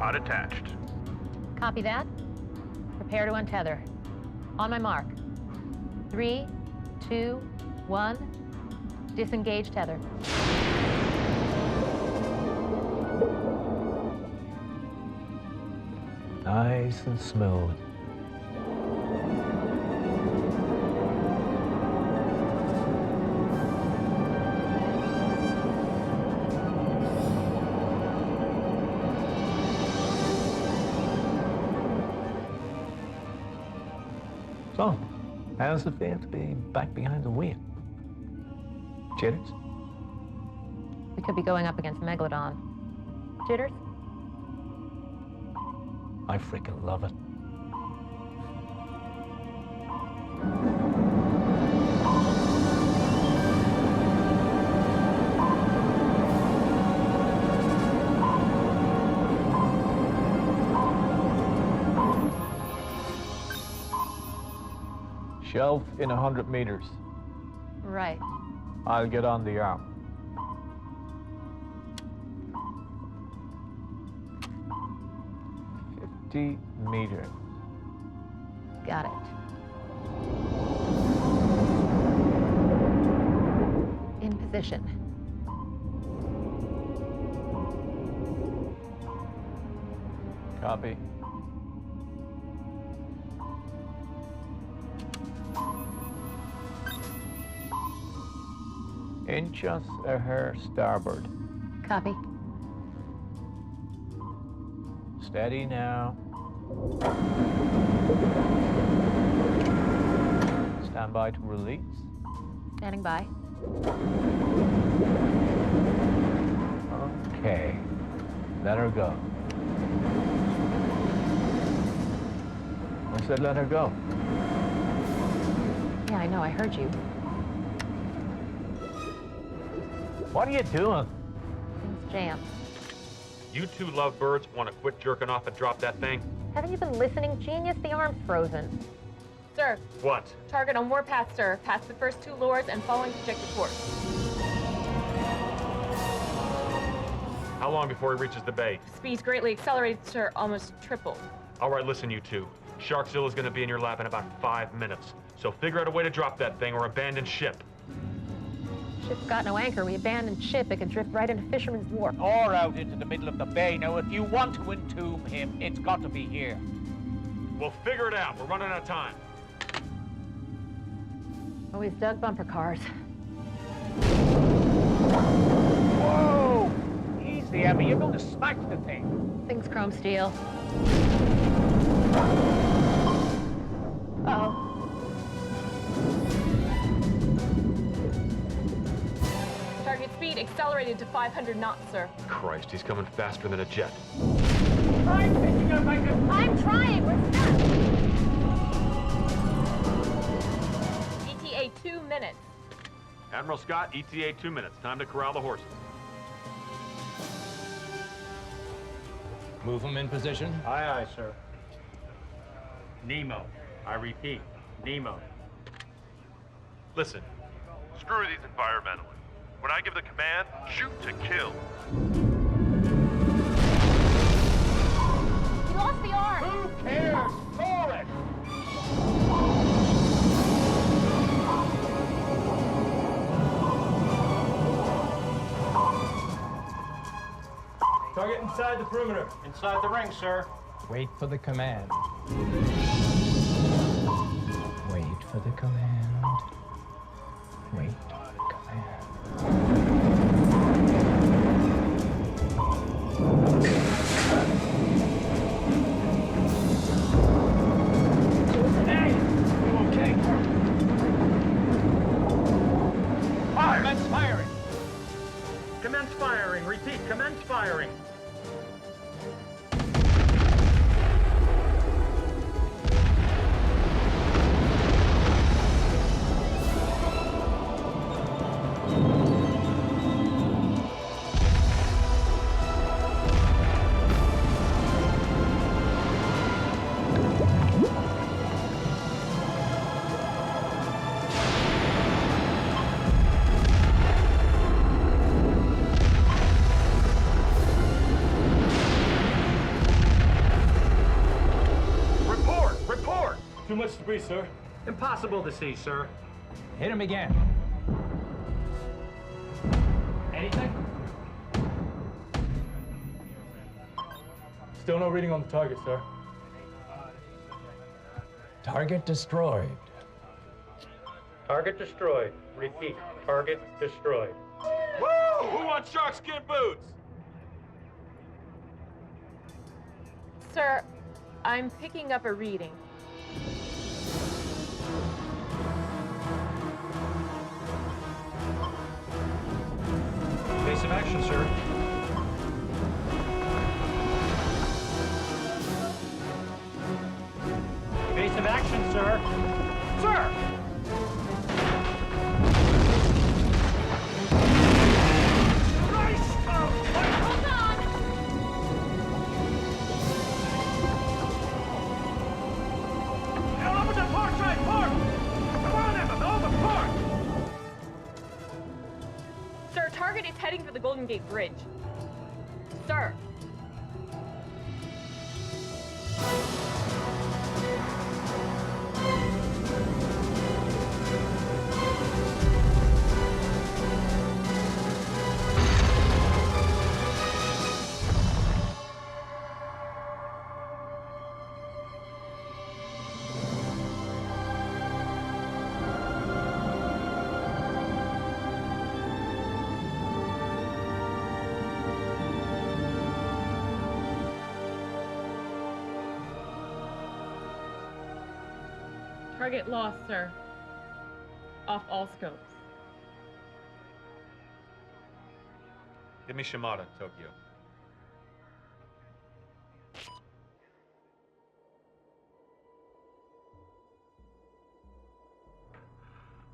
[SPEAKER 4] Pod attached.
[SPEAKER 3] Copy that. Prepare to untether. On my mark. 3, 2, 1. Disengage tether.
[SPEAKER 12] Nice and smooth. So, how's it feel to be back behind the wheel? Jitters?
[SPEAKER 3] We could be going up against Megalodon. Jitters?
[SPEAKER 12] I freaking love it. Shelf in 100 meters.
[SPEAKER 3] Right.
[SPEAKER 12] I'll get on the arm. Meters.
[SPEAKER 3] Got it. In position.
[SPEAKER 12] Copy. Inch us a hair starboard.
[SPEAKER 3] Copy.
[SPEAKER 12] Steady now. Stand by to release.
[SPEAKER 3] Standing by.
[SPEAKER 12] Okay. Let her go. I said let her go.
[SPEAKER 3] Yeah, I know. I heard you.
[SPEAKER 12] What are you doing?
[SPEAKER 3] Things jammed.
[SPEAKER 7] You two lovebirds want to quit jerking off and drop that thing?
[SPEAKER 3] Haven't you been listening? Genius, the arm's frozen.
[SPEAKER 16] Sir.
[SPEAKER 7] What?
[SPEAKER 16] Target on warpath, sir. Past the first 2 lures and following projected course.
[SPEAKER 7] How long before he reaches the bay?
[SPEAKER 16] Speed's greatly accelerated, sir. Almost tripled.
[SPEAKER 7] All right, listen, you two. Sharkzilla's gonna be in your lap in about 5 minutes. So figure out a way to drop that thing or abandon ship.
[SPEAKER 3] Ship's got no anchor. We abandoned ship. It could drift right into Fisherman's Wharf.
[SPEAKER 12] Or out into the middle of the bay. Now, if you want to entomb him, it's got to be here.
[SPEAKER 7] We'll figure it out. We're running out of time.
[SPEAKER 3] Always dug bumper cars.
[SPEAKER 12] Whoa! Easy, Emmy. You're going to smash the thing.
[SPEAKER 3] Thing's chrome steel. Uh-oh.
[SPEAKER 16] Target speed accelerated to 500 knots, sir.
[SPEAKER 7] Christ, he's coming faster than a jet.
[SPEAKER 12] Try pitching up,
[SPEAKER 3] I'm trying. We're stuck.
[SPEAKER 16] ETA 2 minutes.
[SPEAKER 7] Admiral Scott, ETA 2 minutes. Time to corral the horses.
[SPEAKER 2] Move them in position.
[SPEAKER 13] Aye, aye, sir.
[SPEAKER 2] Nemo. I repeat, Nemo.
[SPEAKER 7] Listen.
[SPEAKER 4] Screw these environmentalists. When I give the command, shoot to kill.
[SPEAKER 16] You lost the arm.
[SPEAKER 12] Who cares? Score it!
[SPEAKER 13] Target inside the perimeter. Inside the ring, sir.
[SPEAKER 2] Wait for the command.
[SPEAKER 17] Wait for the command. Wait for the command.
[SPEAKER 12] Hey! You okay?
[SPEAKER 13] Fire!
[SPEAKER 12] Commence firing.
[SPEAKER 13] Commence firing. Repeat, commence firing. much debris, sir. Impossible to see, sir.
[SPEAKER 12] Hit him again. Anything?
[SPEAKER 13] Still no reading on the target, sir.
[SPEAKER 12] Target destroyed.
[SPEAKER 13] Target destroyed. Repeat, target destroyed.
[SPEAKER 4] Woo! Who wants shark skin boots?
[SPEAKER 16] Sir, I'm picking up a reading.
[SPEAKER 13] Base of action, sir. Base of action, sir. Sir!
[SPEAKER 16] Sir, target is heading for the Golden Gate Bridge. Sir. Target lost, sir. Off all scopes.
[SPEAKER 7] Give me Shimada, Tokyo.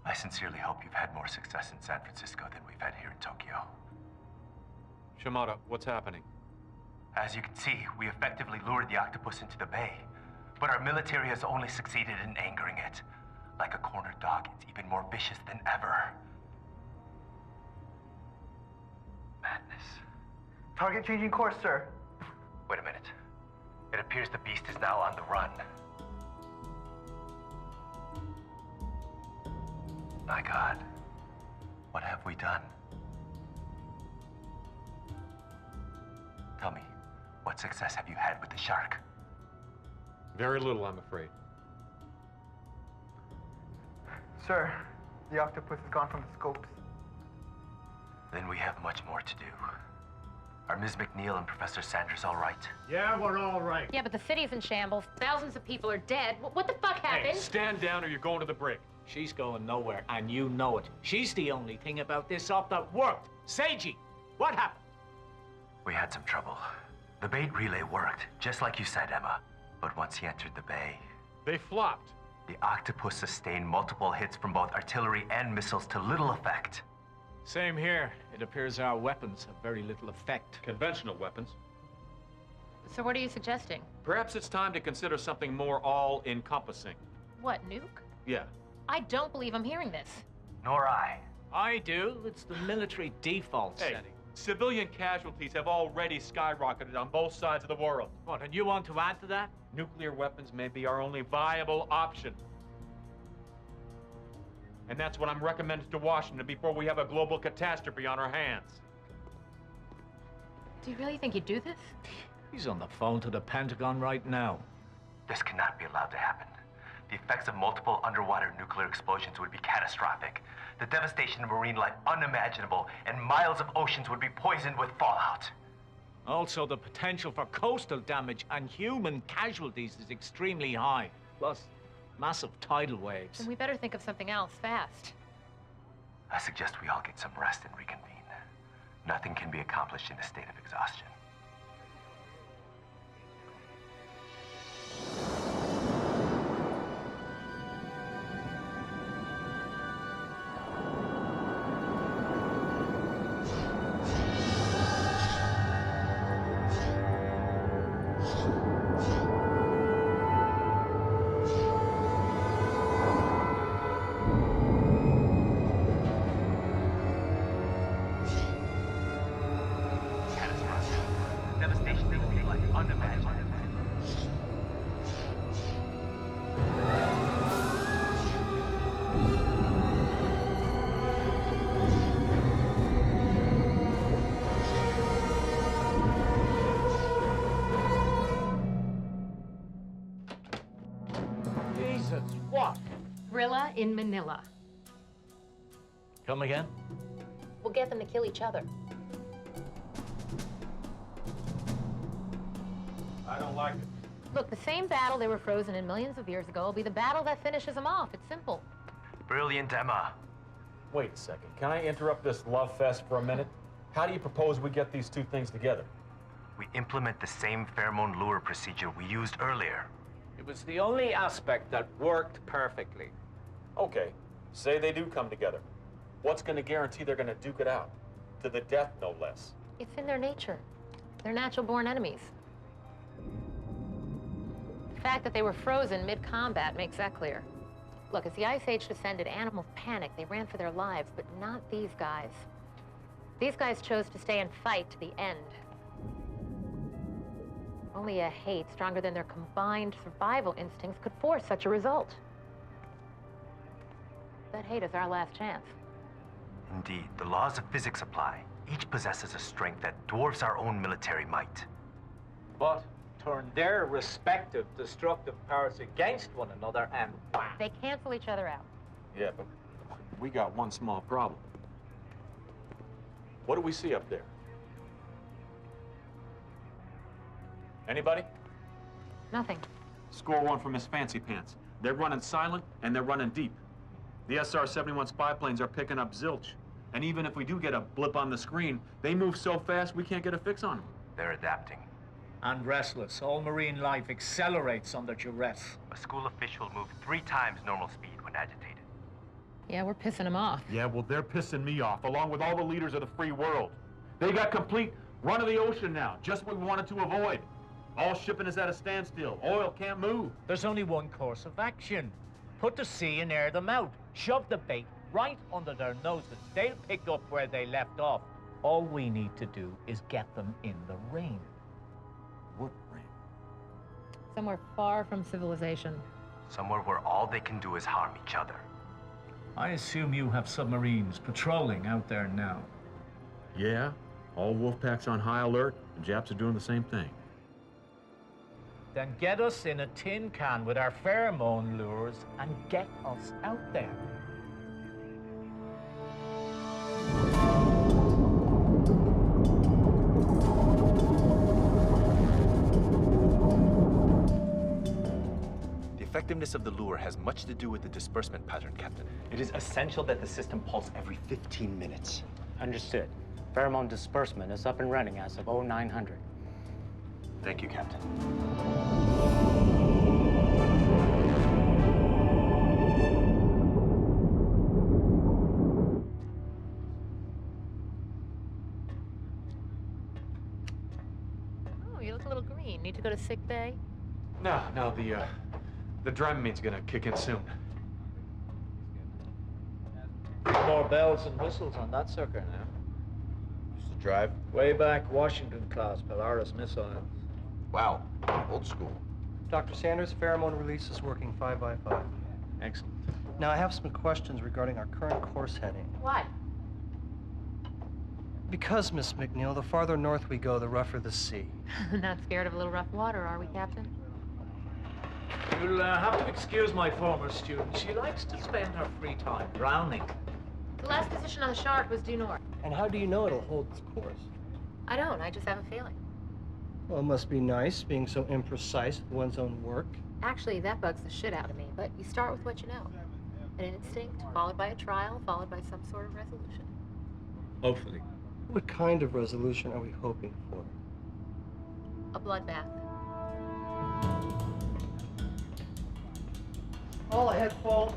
[SPEAKER 15] I sincerely hope you've had more success in San Francisco than we've had here in Tokyo.
[SPEAKER 7] Shimada, what's happening?
[SPEAKER 15] As you can see, we effectively lured the octopus into the bay. But our military has only succeeded in angering it. Like a cornered dog, it's even more vicious than ever. Madness.
[SPEAKER 5] Target changing course, sir.
[SPEAKER 15] Wait a minute. It appears the beast is now on the run. My God, what have we done? Tell me, what success have you had with the shark?
[SPEAKER 7] Very little, I'm afraid.
[SPEAKER 5] Sir, the octopus has gone from the scopes.
[SPEAKER 15] Then we have much more to do. Are Ms. McNeil and Professor Sanders all right?
[SPEAKER 12] Yeah, we're all right.
[SPEAKER 3] Yeah, but the city's in shambles. Thousands of people are dead. What the fuck happened?
[SPEAKER 7] Hey, stand down or you're going to the brig.
[SPEAKER 12] She's going nowhere, and you know it. She's the only thing about this op that worked. Seiji, what happened?
[SPEAKER 15] We had some trouble. The bait relay worked, just like you said, Emma. But once he entered the bay...
[SPEAKER 7] They flopped.
[SPEAKER 15] The octopus sustained multiple hits from both artillery and missiles to little effect.
[SPEAKER 12] Same here. It appears our weapons have very little effect.
[SPEAKER 7] Conventional weapons.
[SPEAKER 3] So what are you suggesting?
[SPEAKER 7] Perhaps it's time to consider something more all-encompassing.
[SPEAKER 3] What, nuke?
[SPEAKER 7] Yeah.
[SPEAKER 3] I don't believe I'm hearing this.
[SPEAKER 15] Nor I.
[SPEAKER 12] I do. It's the military default
[SPEAKER 7] Hey,
[SPEAKER 12] setting.
[SPEAKER 7] civilian casualties have already skyrocketed on both sides of the world.
[SPEAKER 12] What, and you want to add to that?
[SPEAKER 7] Nuclear weapons may be our only viable option. And that's what I'm recommending to Washington before we have a global catastrophe on our hands.
[SPEAKER 3] Do you really think you'd do this?
[SPEAKER 12] He's on the phone to the Pentagon right now.
[SPEAKER 15] This cannot be allowed to happen. The effects of multiple underwater nuclear explosions would be catastrophic. The devastation of marine life unimaginable, and miles of oceans would be poisoned with fallout.
[SPEAKER 12] Also, the potential for coastal damage and human casualties is extremely high. Plus, massive tidal waves.
[SPEAKER 3] Then we better think of something else fast.
[SPEAKER 15] I suggest we all get some rest and reconvene. Nothing can be accomplished in a state of exhaustion.
[SPEAKER 3] in Manila.
[SPEAKER 12] Come again?
[SPEAKER 3] We'll get them to kill each other.
[SPEAKER 13] I don't like it.
[SPEAKER 3] Look, the same battle they were frozen in millions of years ago will be the battle that finishes them off. It's simple.
[SPEAKER 15] Brilliant, Emma.
[SPEAKER 7] Wait a second. Can I interrupt this love fest for a minute? How do you propose we get these two things together?
[SPEAKER 15] We implement the same pheromone lure procedure we used earlier.
[SPEAKER 12] It was the only aspect that worked perfectly.
[SPEAKER 7] Okay. Say they do come together. What's going to guarantee they're going to duke it out? To the death, no less.
[SPEAKER 3] It's in their nature. They're natural-born enemies. The fact that they were frozen mid-combat makes that clear. Look, as the Ice Age descended, animals panicked. They ran for their lives, but not these guys. These guys chose to stay and fight to the end. Only a hate stronger than their combined survival instincts could force such a result. That hate is our last chance.
[SPEAKER 15] Indeed, the laws of physics apply. Each possesses a strength that dwarfs our own military might.
[SPEAKER 12] But turn their respective destructive powers against one another and wham!
[SPEAKER 3] They cancel each other out.
[SPEAKER 7] Yeah, but we got one small problem. What do we see up there? Anybody?
[SPEAKER 3] Nothing.
[SPEAKER 7] Score one for Miss Fancy Pants. They're running silent and they're running deep. The SR-71 spy planes are picking up zilch. And even if we do get a blip on the screen, they move so fast we can't get a fix on them.
[SPEAKER 15] They're adapting.
[SPEAKER 12] And restless. All marine life accelerates under duress.
[SPEAKER 15] A school official moved 3 times normal speed when agitated.
[SPEAKER 3] Yeah, we're pissing them off.
[SPEAKER 7] Yeah, well, they're pissing me off, along with all the leaders of the free world. They got complete run of the ocean now, just what we wanted to avoid. All shipping is at a standstill. Oil can't move.
[SPEAKER 12] There's only one course of action. Put to sea and air them out. Shove the bait right under their noses. They'll pick up where they left off. All we need to do is get them in the ring.
[SPEAKER 7] What ring?
[SPEAKER 3] Somewhere far from civilization.
[SPEAKER 15] Somewhere where all they can do is harm each other.
[SPEAKER 12] I assume you have submarines patrolling out there now.
[SPEAKER 7] Yeah, all wolf packs on high alert. The Japs are doing the same thing.
[SPEAKER 12] Then get us in a tin can with our pheromone lures and get us out there.
[SPEAKER 15] The effectiveness of the lure has much to do with the disbursement pattern, Captain.
[SPEAKER 11] It is essential that the system pulse every 15 minutes.
[SPEAKER 2] Understood. Pheromone disbursement is up and running as of 0900.
[SPEAKER 15] Thank you, Captain.
[SPEAKER 3] Oh, you look a little green. Need to go to sick bay?
[SPEAKER 7] No, the Dramamine's gonna kick in soon.
[SPEAKER 12] More bells and whistles on that sucker now.
[SPEAKER 6] Used to drive.
[SPEAKER 12] Way back, Washington class, Polaris missile.
[SPEAKER 6] Wow, old school.
[SPEAKER 18] Dr. Sanders, pheromone release is working 5 by 5.
[SPEAKER 12] Excellent.
[SPEAKER 18] Now, I have some questions regarding our current course heading.
[SPEAKER 3] Why?
[SPEAKER 18] Because, Miss McNeil, the farther north we go, the rougher the sea.
[SPEAKER 3] Not scared of a little rough water, are we, Captain?
[SPEAKER 12] You'll have to excuse my former student. She likes to spend her free time drowning.
[SPEAKER 3] The last position on the shark was due north.
[SPEAKER 18] And how do you know it'll hold its course?
[SPEAKER 3] I don't. I just have a feeling.
[SPEAKER 18] Well, it must be nice being so imprecise with one's own work.
[SPEAKER 3] Actually, that bugs the shit out of me, but you start with what you know. An instinct, followed by a trial, followed by some sort of resolution.
[SPEAKER 12] Hopefully.
[SPEAKER 18] What kind of resolution are we hoping for?
[SPEAKER 3] A bloodbath.
[SPEAKER 18] All ahead, Paul.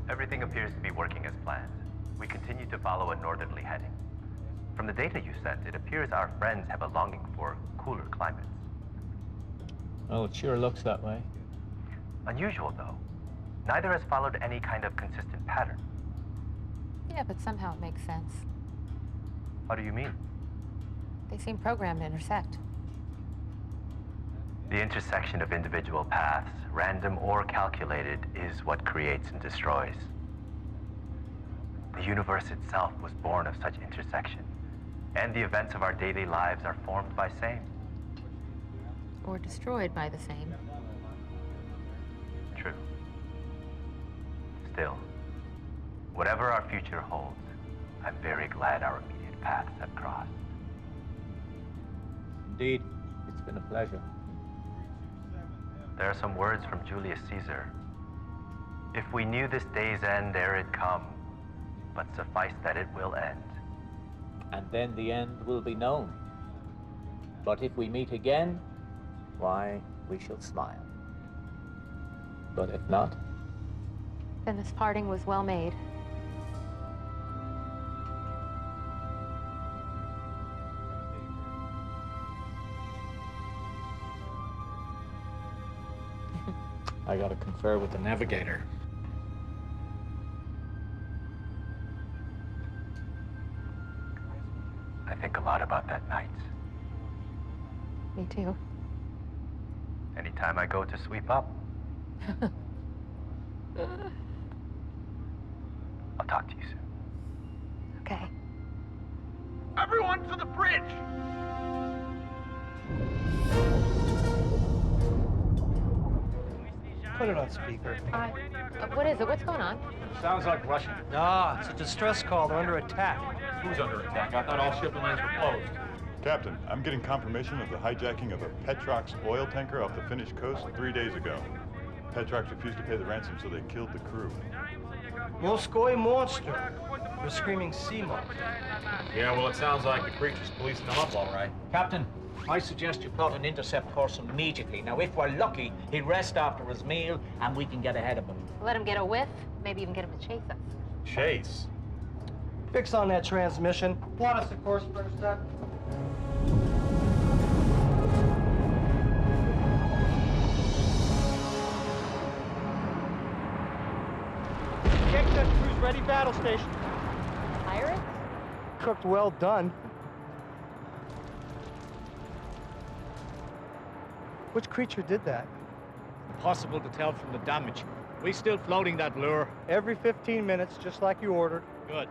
[SPEAKER 15] Everything appears to be working as planned. We continue to follow a northerly heading. From the data you sent, it appears our friends have a longing for cooler climates.
[SPEAKER 12] Oh, it sure looks that way.
[SPEAKER 15] Unusual, though. Neither has followed any kind of consistent pattern.
[SPEAKER 3] Yeah, but somehow it makes sense.
[SPEAKER 15] How do you mean?
[SPEAKER 3] They seem programmed to intersect.
[SPEAKER 15] The intersection of individual paths, random or calculated, is what creates and destroys. The universe itself was born of such intersection, and the events of our daily lives are formed by same.
[SPEAKER 3] or destroyed by the same.
[SPEAKER 15] True. Still, whatever our future holds, I'm very glad our immediate paths have crossed.
[SPEAKER 12] Indeed, it's been a pleasure.
[SPEAKER 15] There are some words from Julius Caesar. If we knew this day's end ere it come, but suffice that it will end.
[SPEAKER 12] And then the end will be known. But if we meet again, why, we shall smile. But if not,
[SPEAKER 3] Then this parting was well made.
[SPEAKER 12] I gotta confer with the navigator.
[SPEAKER 15] I think a lot about that night.
[SPEAKER 3] Me too.
[SPEAKER 15] Anytime I go to sweep up. I'll talk to you soon.
[SPEAKER 3] Okay.
[SPEAKER 4] Everyone to the bridge!
[SPEAKER 18] Put it on speaker.
[SPEAKER 3] What is it? What's going on?
[SPEAKER 12] Sounds like Russian.
[SPEAKER 18] Ah, it's a distress call. They're under attack.
[SPEAKER 7] Who's under attack? I thought all shipping lanes were closed.
[SPEAKER 19] Captain, I'm getting confirmation of the hijacking of a Petrox oil tanker off the Finnish coast 3 days ago. Petrox refused to pay the ransom, so they killed the crew.
[SPEAKER 18] Moskoy monster. They're screaming sea monster.
[SPEAKER 7] Yeah, well, it sounds like the creature's policing them up all right.
[SPEAKER 12] Captain, I suggest you plot an intercept course immediately. Now, if we're lucky, he'll rest after his meal, and we can get ahead of him.
[SPEAKER 3] Let him get a whiff, maybe even get him to chase us.
[SPEAKER 7] Chase?
[SPEAKER 18] Fix on that transmission. Plot us a course for a sec. Check that crew's ready battle station.
[SPEAKER 3] Pirates?
[SPEAKER 18] Cooked well done. Which creature did that?
[SPEAKER 12] Impossible to tell from the damage. We still floating that lure?
[SPEAKER 18] Every 15 minutes, just like you ordered.
[SPEAKER 12] Good.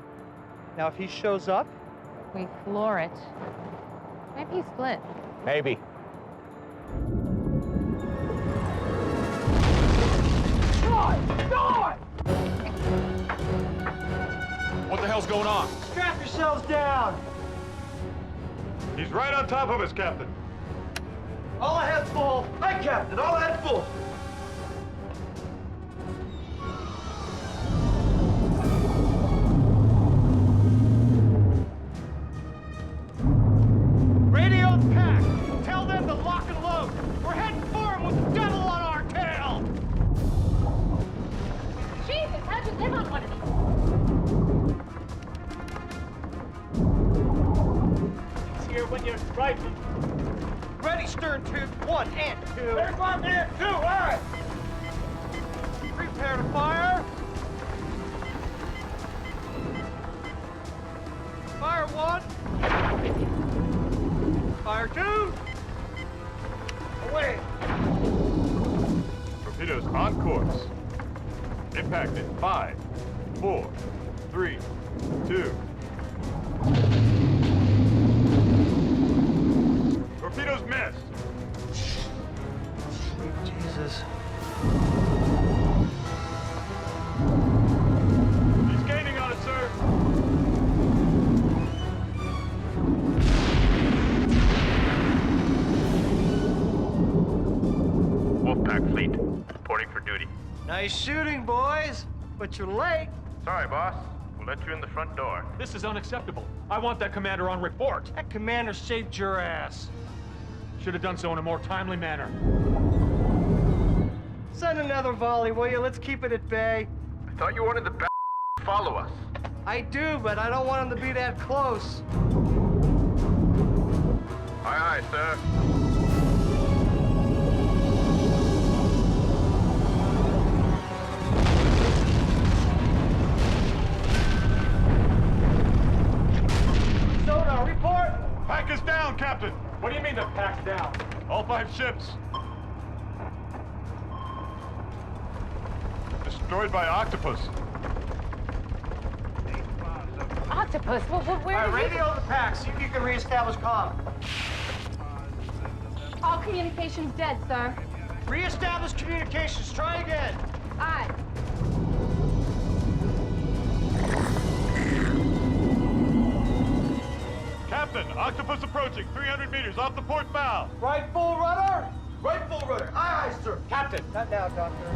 [SPEAKER 18] Now, if he shows up...
[SPEAKER 3] We floor it. Maybe he split.
[SPEAKER 12] Maybe.
[SPEAKER 7] What the hell's going on?
[SPEAKER 18] Strap yourselves down!
[SPEAKER 19] He's right on top of us, Captain.
[SPEAKER 5] All ahead full. Hi, Captain. All ahead full.
[SPEAKER 18] Radio pack! Tell them to lock and load! We're heading for him with the devil on our tail!
[SPEAKER 3] Jesus, how'd you live on one of these?
[SPEAKER 12] He's here when you're striking.
[SPEAKER 18] Ready, stern tube, 1 and 2.
[SPEAKER 5] There's 1 and 2, all right.
[SPEAKER 18] Prepare to fire. Fire 1. Fire 2. Away.
[SPEAKER 19] Torpedoes on course. Impact in 5, 4, 3, 2. Torpedoes missed.
[SPEAKER 18] Sweet Jesus.
[SPEAKER 19] He's gaining on us, sir.
[SPEAKER 4] Wolfpack fleet, reporting for duty.
[SPEAKER 18] Nice shooting, boys, but you're late.
[SPEAKER 4] Sorry, boss. We'll let you in the front door.
[SPEAKER 7] This is unacceptable. I want that commander on report.
[SPEAKER 18] That commander saved your ass.
[SPEAKER 7] Should have done so in a more timely manner.
[SPEAKER 18] Send another volley, will you? Let's keep it at bay.
[SPEAKER 4] I thought you wanted the to follow us.
[SPEAKER 18] I do, but I don't want him to be that close.
[SPEAKER 4] Aye, aye, sir.
[SPEAKER 18] Sonar, report!
[SPEAKER 19] Pack is down, Captain.
[SPEAKER 7] What do you mean the pack's down?
[SPEAKER 19] All 5 ships. Destroyed by octopus.
[SPEAKER 3] Octopus? Well, where
[SPEAKER 18] All
[SPEAKER 3] did
[SPEAKER 18] right,
[SPEAKER 3] he...
[SPEAKER 18] radio the pack. See if you can reestablish comm.
[SPEAKER 16] All communications dead, sir.
[SPEAKER 18] Re-establish communications. Try again.
[SPEAKER 16] Aye.
[SPEAKER 19] Captain, octopus approaching, 300 meters off the port bow.
[SPEAKER 18] Right full rudder. Right full rudder. Aye, aye, sir.
[SPEAKER 12] Captain!
[SPEAKER 18] Not now, Doctor.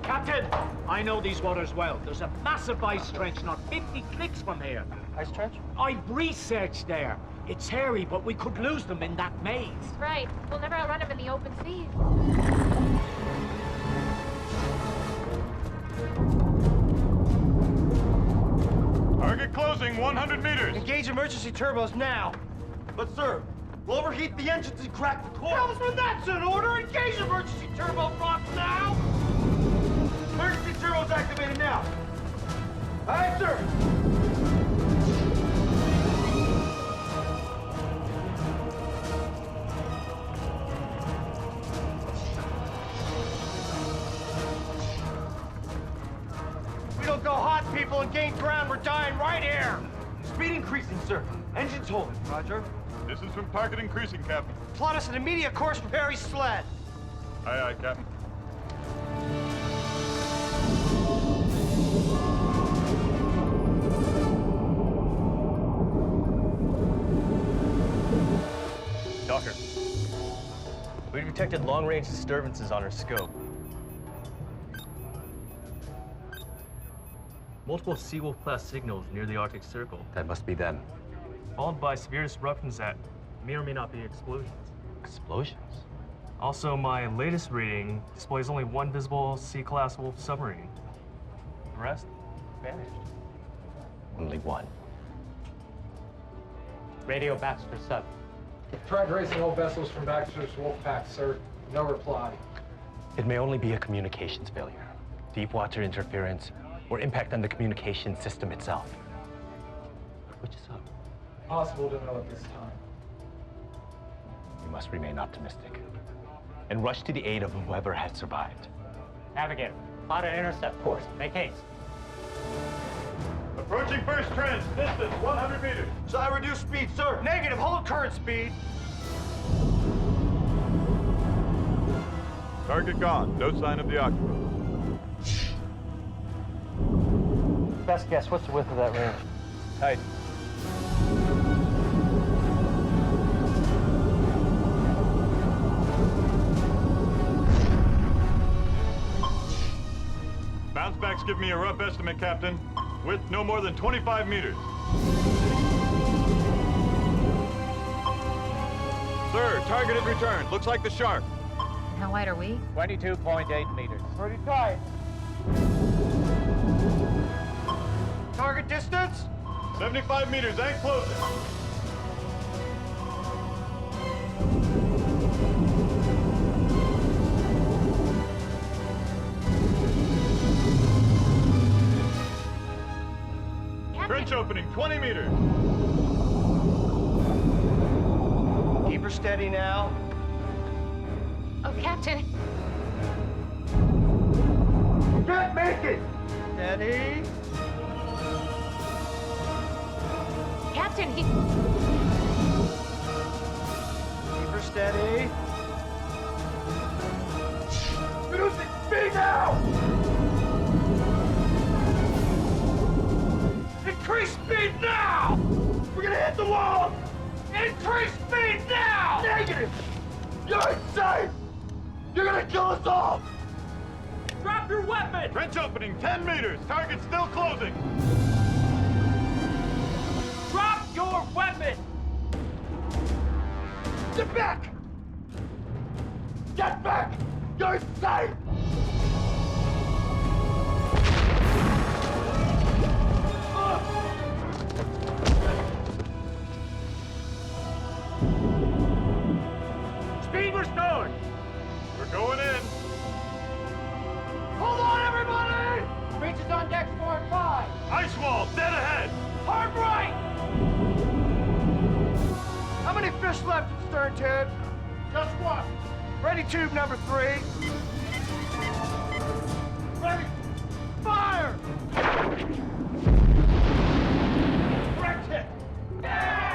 [SPEAKER 12] Captain! I know these waters well. There's a massive ice trench not 50 clicks from here.
[SPEAKER 2] Ice trench?
[SPEAKER 12] I've researched there. It's hairy, but we could lose them in that maze.
[SPEAKER 3] Right. We'll never outrun them in the open sea.
[SPEAKER 19] Target closing, 100 meters.
[SPEAKER 18] Engage emergency turbos now. But, sir, we'll overheat the engines and crack the core. Helmsman, that's an order. Engage emergency turbo props now. Emergency turbos activated now. All right, sir. We don't go hot, people, and gain ground. We're dying right here. Speed increasing, sir. Engines holding. Roger.
[SPEAKER 19] This is from target increasing, Captain.
[SPEAKER 18] Plot us an immediate course for Perry's sled.
[SPEAKER 19] Aye, aye, Captain.
[SPEAKER 20] Doctor, we detected long-range disturbances on our scope. Multiple Seawolf-class signals near the Arctic Circle.
[SPEAKER 11] That must be them.
[SPEAKER 20] Followed by severe disruptions that may or may not be explosions.
[SPEAKER 11] Explosions?
[SPEAKER 20] Also, my latest reading displays only one visible C-class Wolf submarine. The rest vanished.
[SPEAKER 11] Only one.
[SPEAKER 2] Radio Baxter sub.
[SPEAKER 21] Tried raising all vessels from Baxter's Wolf Pack, sir. No reply.
[SPEAKER 11] It may only be a communications failure. Deep water interference or impact on the communication system itself. Which is up?
[SPEAKER 21] Possible to know at this time.
[SPEAKER 11] We must remain optimistic and rush to the aid of whoever has survived.
[SPEAKER 2] Navigator, plot an intercept course. Make haste.
[SPEAKER 19] Approaching first trench, distance 100 meters.
[SPEAKER 18] So I reduce speed, sir. Negative, hold current speed.
[SPEAKER 19] Target gone, no sign of the octopus.
[SPEAKER 2] Best guess, what's the width of that range?
[SPEAKER 20] Tight.
[SPEAKER 19] Bounce backs give me a rough estimate, Captain. Width no more than 25 meters. Sir, target has returned. Looks like the shark.
[SPEAKER 3] How wide are we?
[SPEAKER 12] 22.8 meters.
[SPEAKER 18] Pretty tight. Target distance?
[SPEAKER 19] 75 meters and closing. Trench opening, 20 meters.
[SPEAKER 18] Keep her steady now.
[SPEAKER 3] Oh, Captain.
[SPEAKER 18] Can't make it. Steady.
[SPEAKER 3] Captain, he...
[SPEAKER 18] Keep her steady. Reducing speed now! Increase speed now! We're gonna hit the wall! Increase speed now! Negative! You're insane! You're gonna kill us all! Drop your weapon!
[SPEAKER 19] Trench opening, 10 meters. Target still closing.
[SPEAKER 18] Drop your weapon! Get back! Get back! You're insane!
[SPEAKER 12] Speed restored!
[SPEAKER 19] We're going in.
[SPEAKER 18] Hold on, everybody! Reaches on decks 4 and 5.
[SPEAKER 19] Ice wall, dead ahead.
[SPEAKER 18] Hard right! How many fish left in stern tube? Just one. Ready tube number 3. Ready. Fire! Direct hit. Yeah!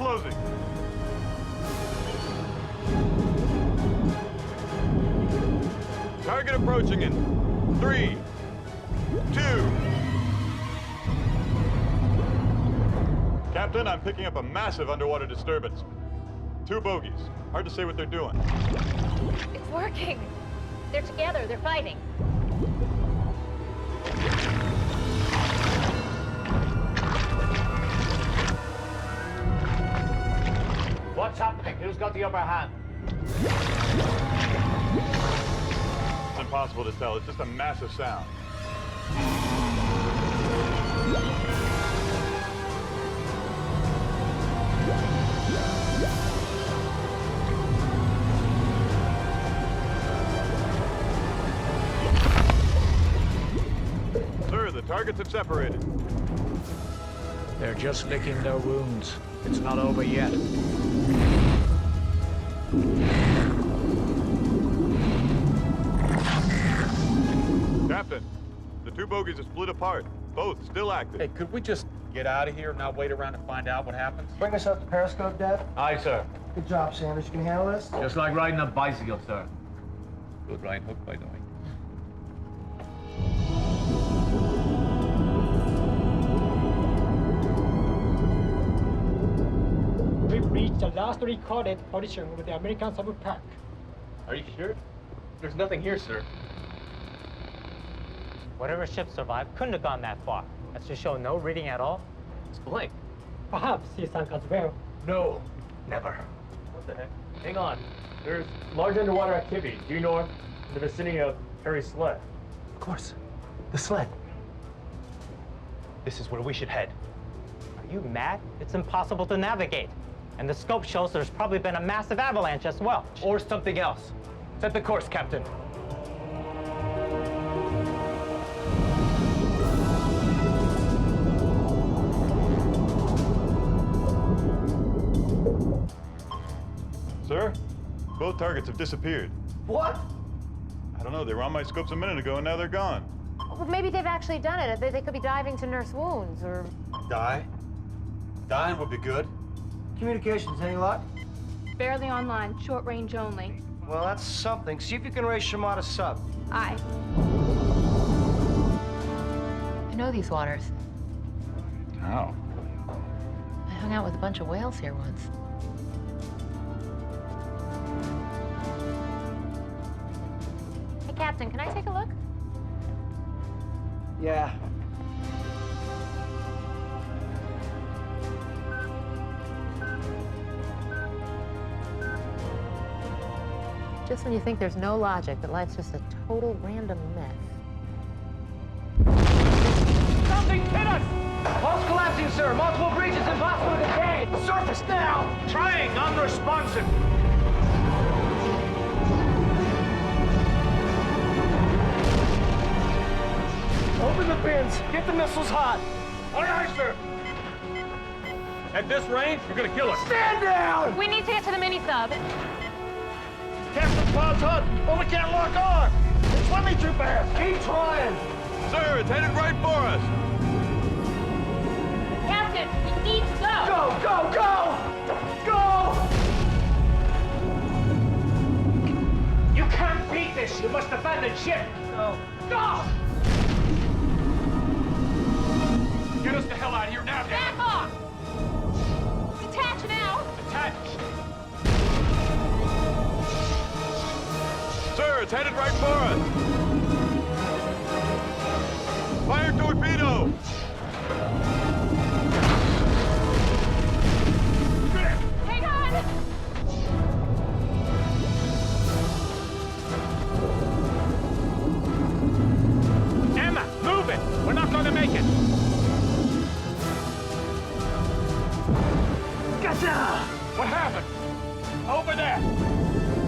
[SPEAKER 19] closing. Target approaching in 3, 2. Captain, I'm picking up a massive underwater disturbance. 2 bogies. Hard to say what they're doing.
[SPEAKER 3] It's working. They're together. They're fighting.
[SPEAKER 12] What's happening? Who's got the upper hand?
[SPEAKER 19] It's impossible to tell. It's just a massive sound. Sir, the targets have separated.
[SPEAKER 12] They're just licking their wounds. It's not over yet.
[SPEAKER 19] Captain, the 2 bogies are split apart. Both still active.
[SPEAKER 7] Hey, could we just get out of here and not wait around to find out what happens?
[SPEAKER 21] Bring us up to periscope, Dad.
[SPEAKER 12] Aye, sir.
[SPEAKER 21] Good job, Sanders. You can handle this?
[SPEAKER 12] Just like riding a bicycle, sir.
[SPEAKER 7] Good right hook, by the way.
[SPEAKER 10] We've reached the last recorded position with the American sub-pack.
[SPEAKER 20] Are you sure? There's nothing here, sir.
[SPEAKER 2] Whatever ship survived couldn't have gone that far. That's to show no reading at all.
[SPEAKER 20] It's blank.
[SPEAKER 10] Perhaps he sank as well.
[SPEAKER 20] No, never. What the heck? Hang on. There's large underwater activity due north in the vicinity of Harry's sled.
[SPEAKER 5] Of course. The sled. This is where we should head.
[SPEAKER 2] Are you mad? It's impossible to navigate. And the scope shows there's probably been a massive avalanche as well.
[SPEAKER 5] Or something else. Set the course, Captain.
[SPEAKER 19] Sir, both targets have disappeared.
[SPEAKER 5] What?
[SPEAKER 19] I don't know. They were on my scopes a minute ago, and now they're gone.
[SPEAKER 3] Well, maybe they've actually done it. They could be diving to nurse wounds, or...
[SPEAKER 18] Die? Dying would be good.
[SPEAKER 21] Communications, any luck?
[SPEAKER 16] Barely online, short range only.
[SPEAKER 21] Well, that's something. See if you can raise Shimada sub.
[SPEAKER 16] Aye.
[SPEAKER 3] I know these waters.
[SPEAKER 19] How?
[SPEAKER 3] I hung out with a bunch of whales here once. Hey, Captain, can I take a look?
[SPEAKER 21] Yeah.
[SPEAKER 3] Just when you think there's no logic, that life's just a total random mess.
[SPEAKER 21] Something hit us! Hull's collapsing, sir. Multiple breaches impossible to contain. Surface now!
[SPEAKER 14] Trying, unresponsive.
[SPEAKER 21] Open the bins. Get the missiles hot.
[SPEAKER 14] Aye, aye, sir.
[SPEAKER 12] At this range, you're gonna kill us.
[SPEAKER 21] Stand down!
[SPEAKER 16] We need to get to the mini-sub.
[SPEAKER 14] Captain Pod's hut, but we can't lock on. It's swimming too fast.
[SPEAKER 21] Keep trying.
[SPEAKER 19] Sir, it's headed right for us.
[SPEAKER 16] Captain, we need to go.
[SPEAKER 21] Go, go, go! Go!
[SPEAKER 14] You can't beat this. You must abandon ship.
[SPEAKER 21] No.
[SPEAKER 14] Go! Get us the hell out of here now,
[SPEAKER 16] Back off! Detach now!
[SPEAKER 14] Attach.
[SPEAKER 19] Sir, it's headed right for us. Fire torpedo!
[SPEAKER 16] Hang on!
[SPEAKER 14] Emma, move it! We're not going to make it!
[SPEAKER 21] Gotcha!
[SPEAKER 14] What happened? Over there!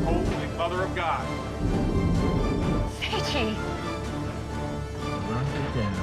[SPEAKER 14] Holy Mother of God!
[SPEAKER 3] Seichi!
[SPEAKER 17] Run it down.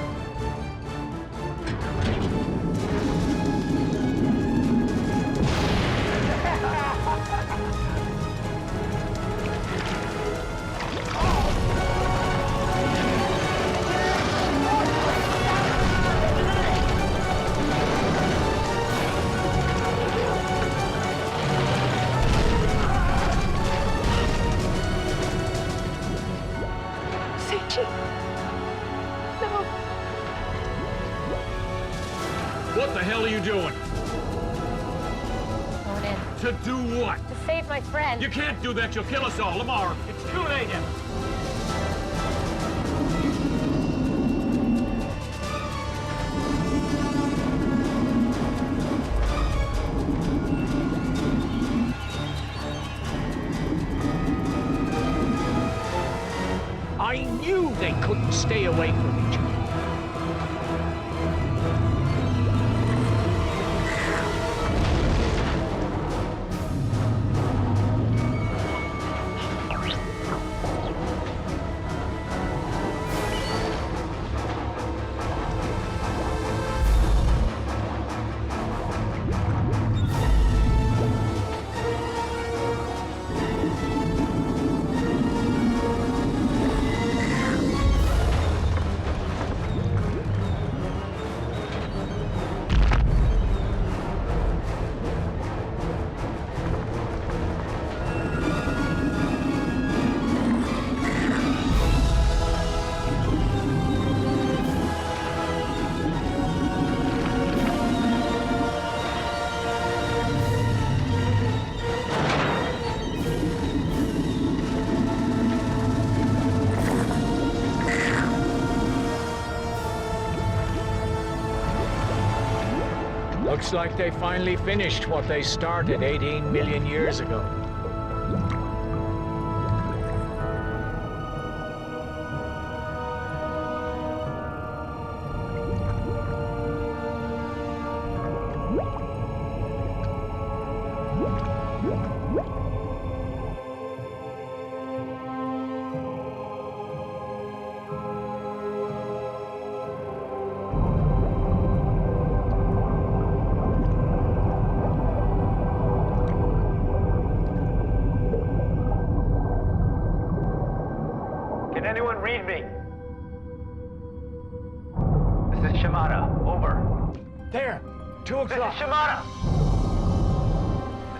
[SPEAKER 12] hell are you doing?
[SPEAKER 3] Going in.
[SPEAKER 12] To do what?
[SPEAKER 3] To save my friend.
[SPEAKER 12] You can't do that. You'll kill us all. Lamar, it's too late. I knew they couldn't stay away from each other. Looks like they finally finished what they started 18 million years ago.
[SPEAKER 15] Can anyone read me? This is Shimada. Over.
[SPEAKER 12] There! 2 o'clock.
[SPEAKER 15] This is Shimada.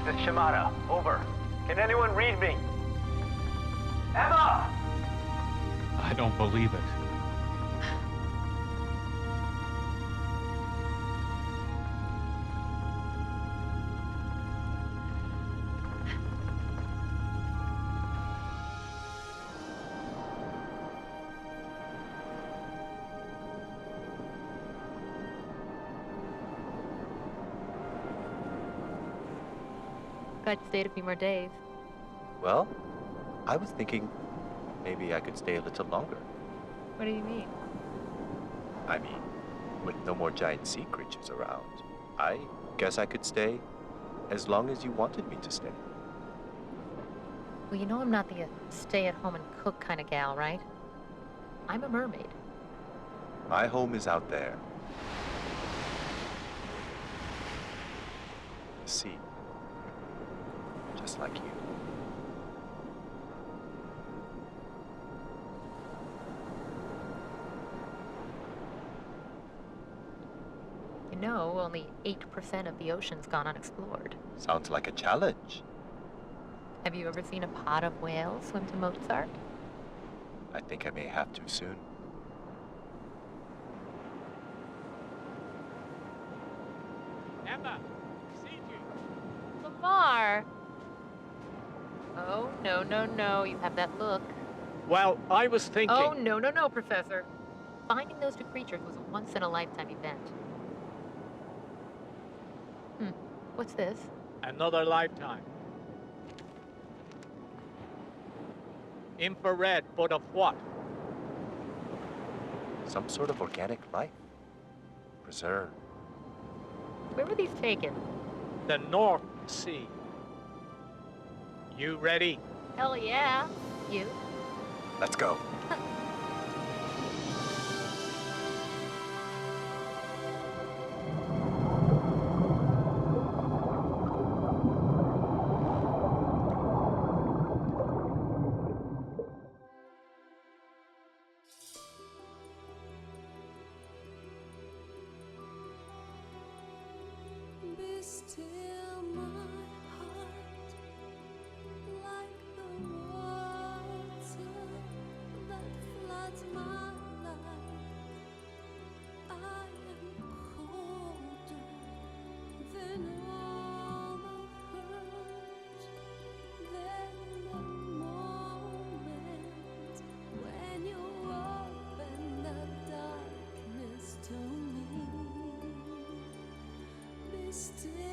[SPEAKER 15] This is Shimada. Over. Can anyone read me? Emma!
[SPEAKER 12] I don't believe it.
[SPEAKER 3] I'd stayed a few more days.
[SPEAKER 11] Well, I was thinking maybe I could stay a little longer.
[SPEAKER 3] What do you mean?
[SPEAKER 11] I mean, with no more giant sea creatures around, I guess I could stay as long as you wanted me to stay.
[SPEAKER 3] Well, you know I'm not the stay-at-home and cook kind of gal, right? I'm a mermaid.
[SPEAKER 11] My home is out there. The sea. Just like you.
[SPEAKER 3] You know, only 8% of the ocean's gone unexplored.
[SPEAKER 11] Sounds like a challenge.
[SPEAKER 3] Have you ever seen a pod of whales swim to Mozart?
[SPEAKER 11] I think I may have to soon.
[SPEAKER 12] Emma!
[SPEAKER 3] Lamar! Oh, no, no, no. You have that look.
[SPEAKER 12] Well, I was thinking...
[SPEAKER 3] Oh, no, no, no, Professor. Finding those 2 creatures was a once-in-a-lifetime event. What's this?
[SPEAKER 12] Another lifetime. Infrared, but of what?
[SPEAKER 11] Some sort of organic life. Preserved.
[SPEAKER 3] Where were these taken?
[SPEAKER 12] The North Sea. You ready?
[SPEAKER 3] Hell yeah. You?
[SPEAKER 11] Let's go.
[SPEAKER 9] still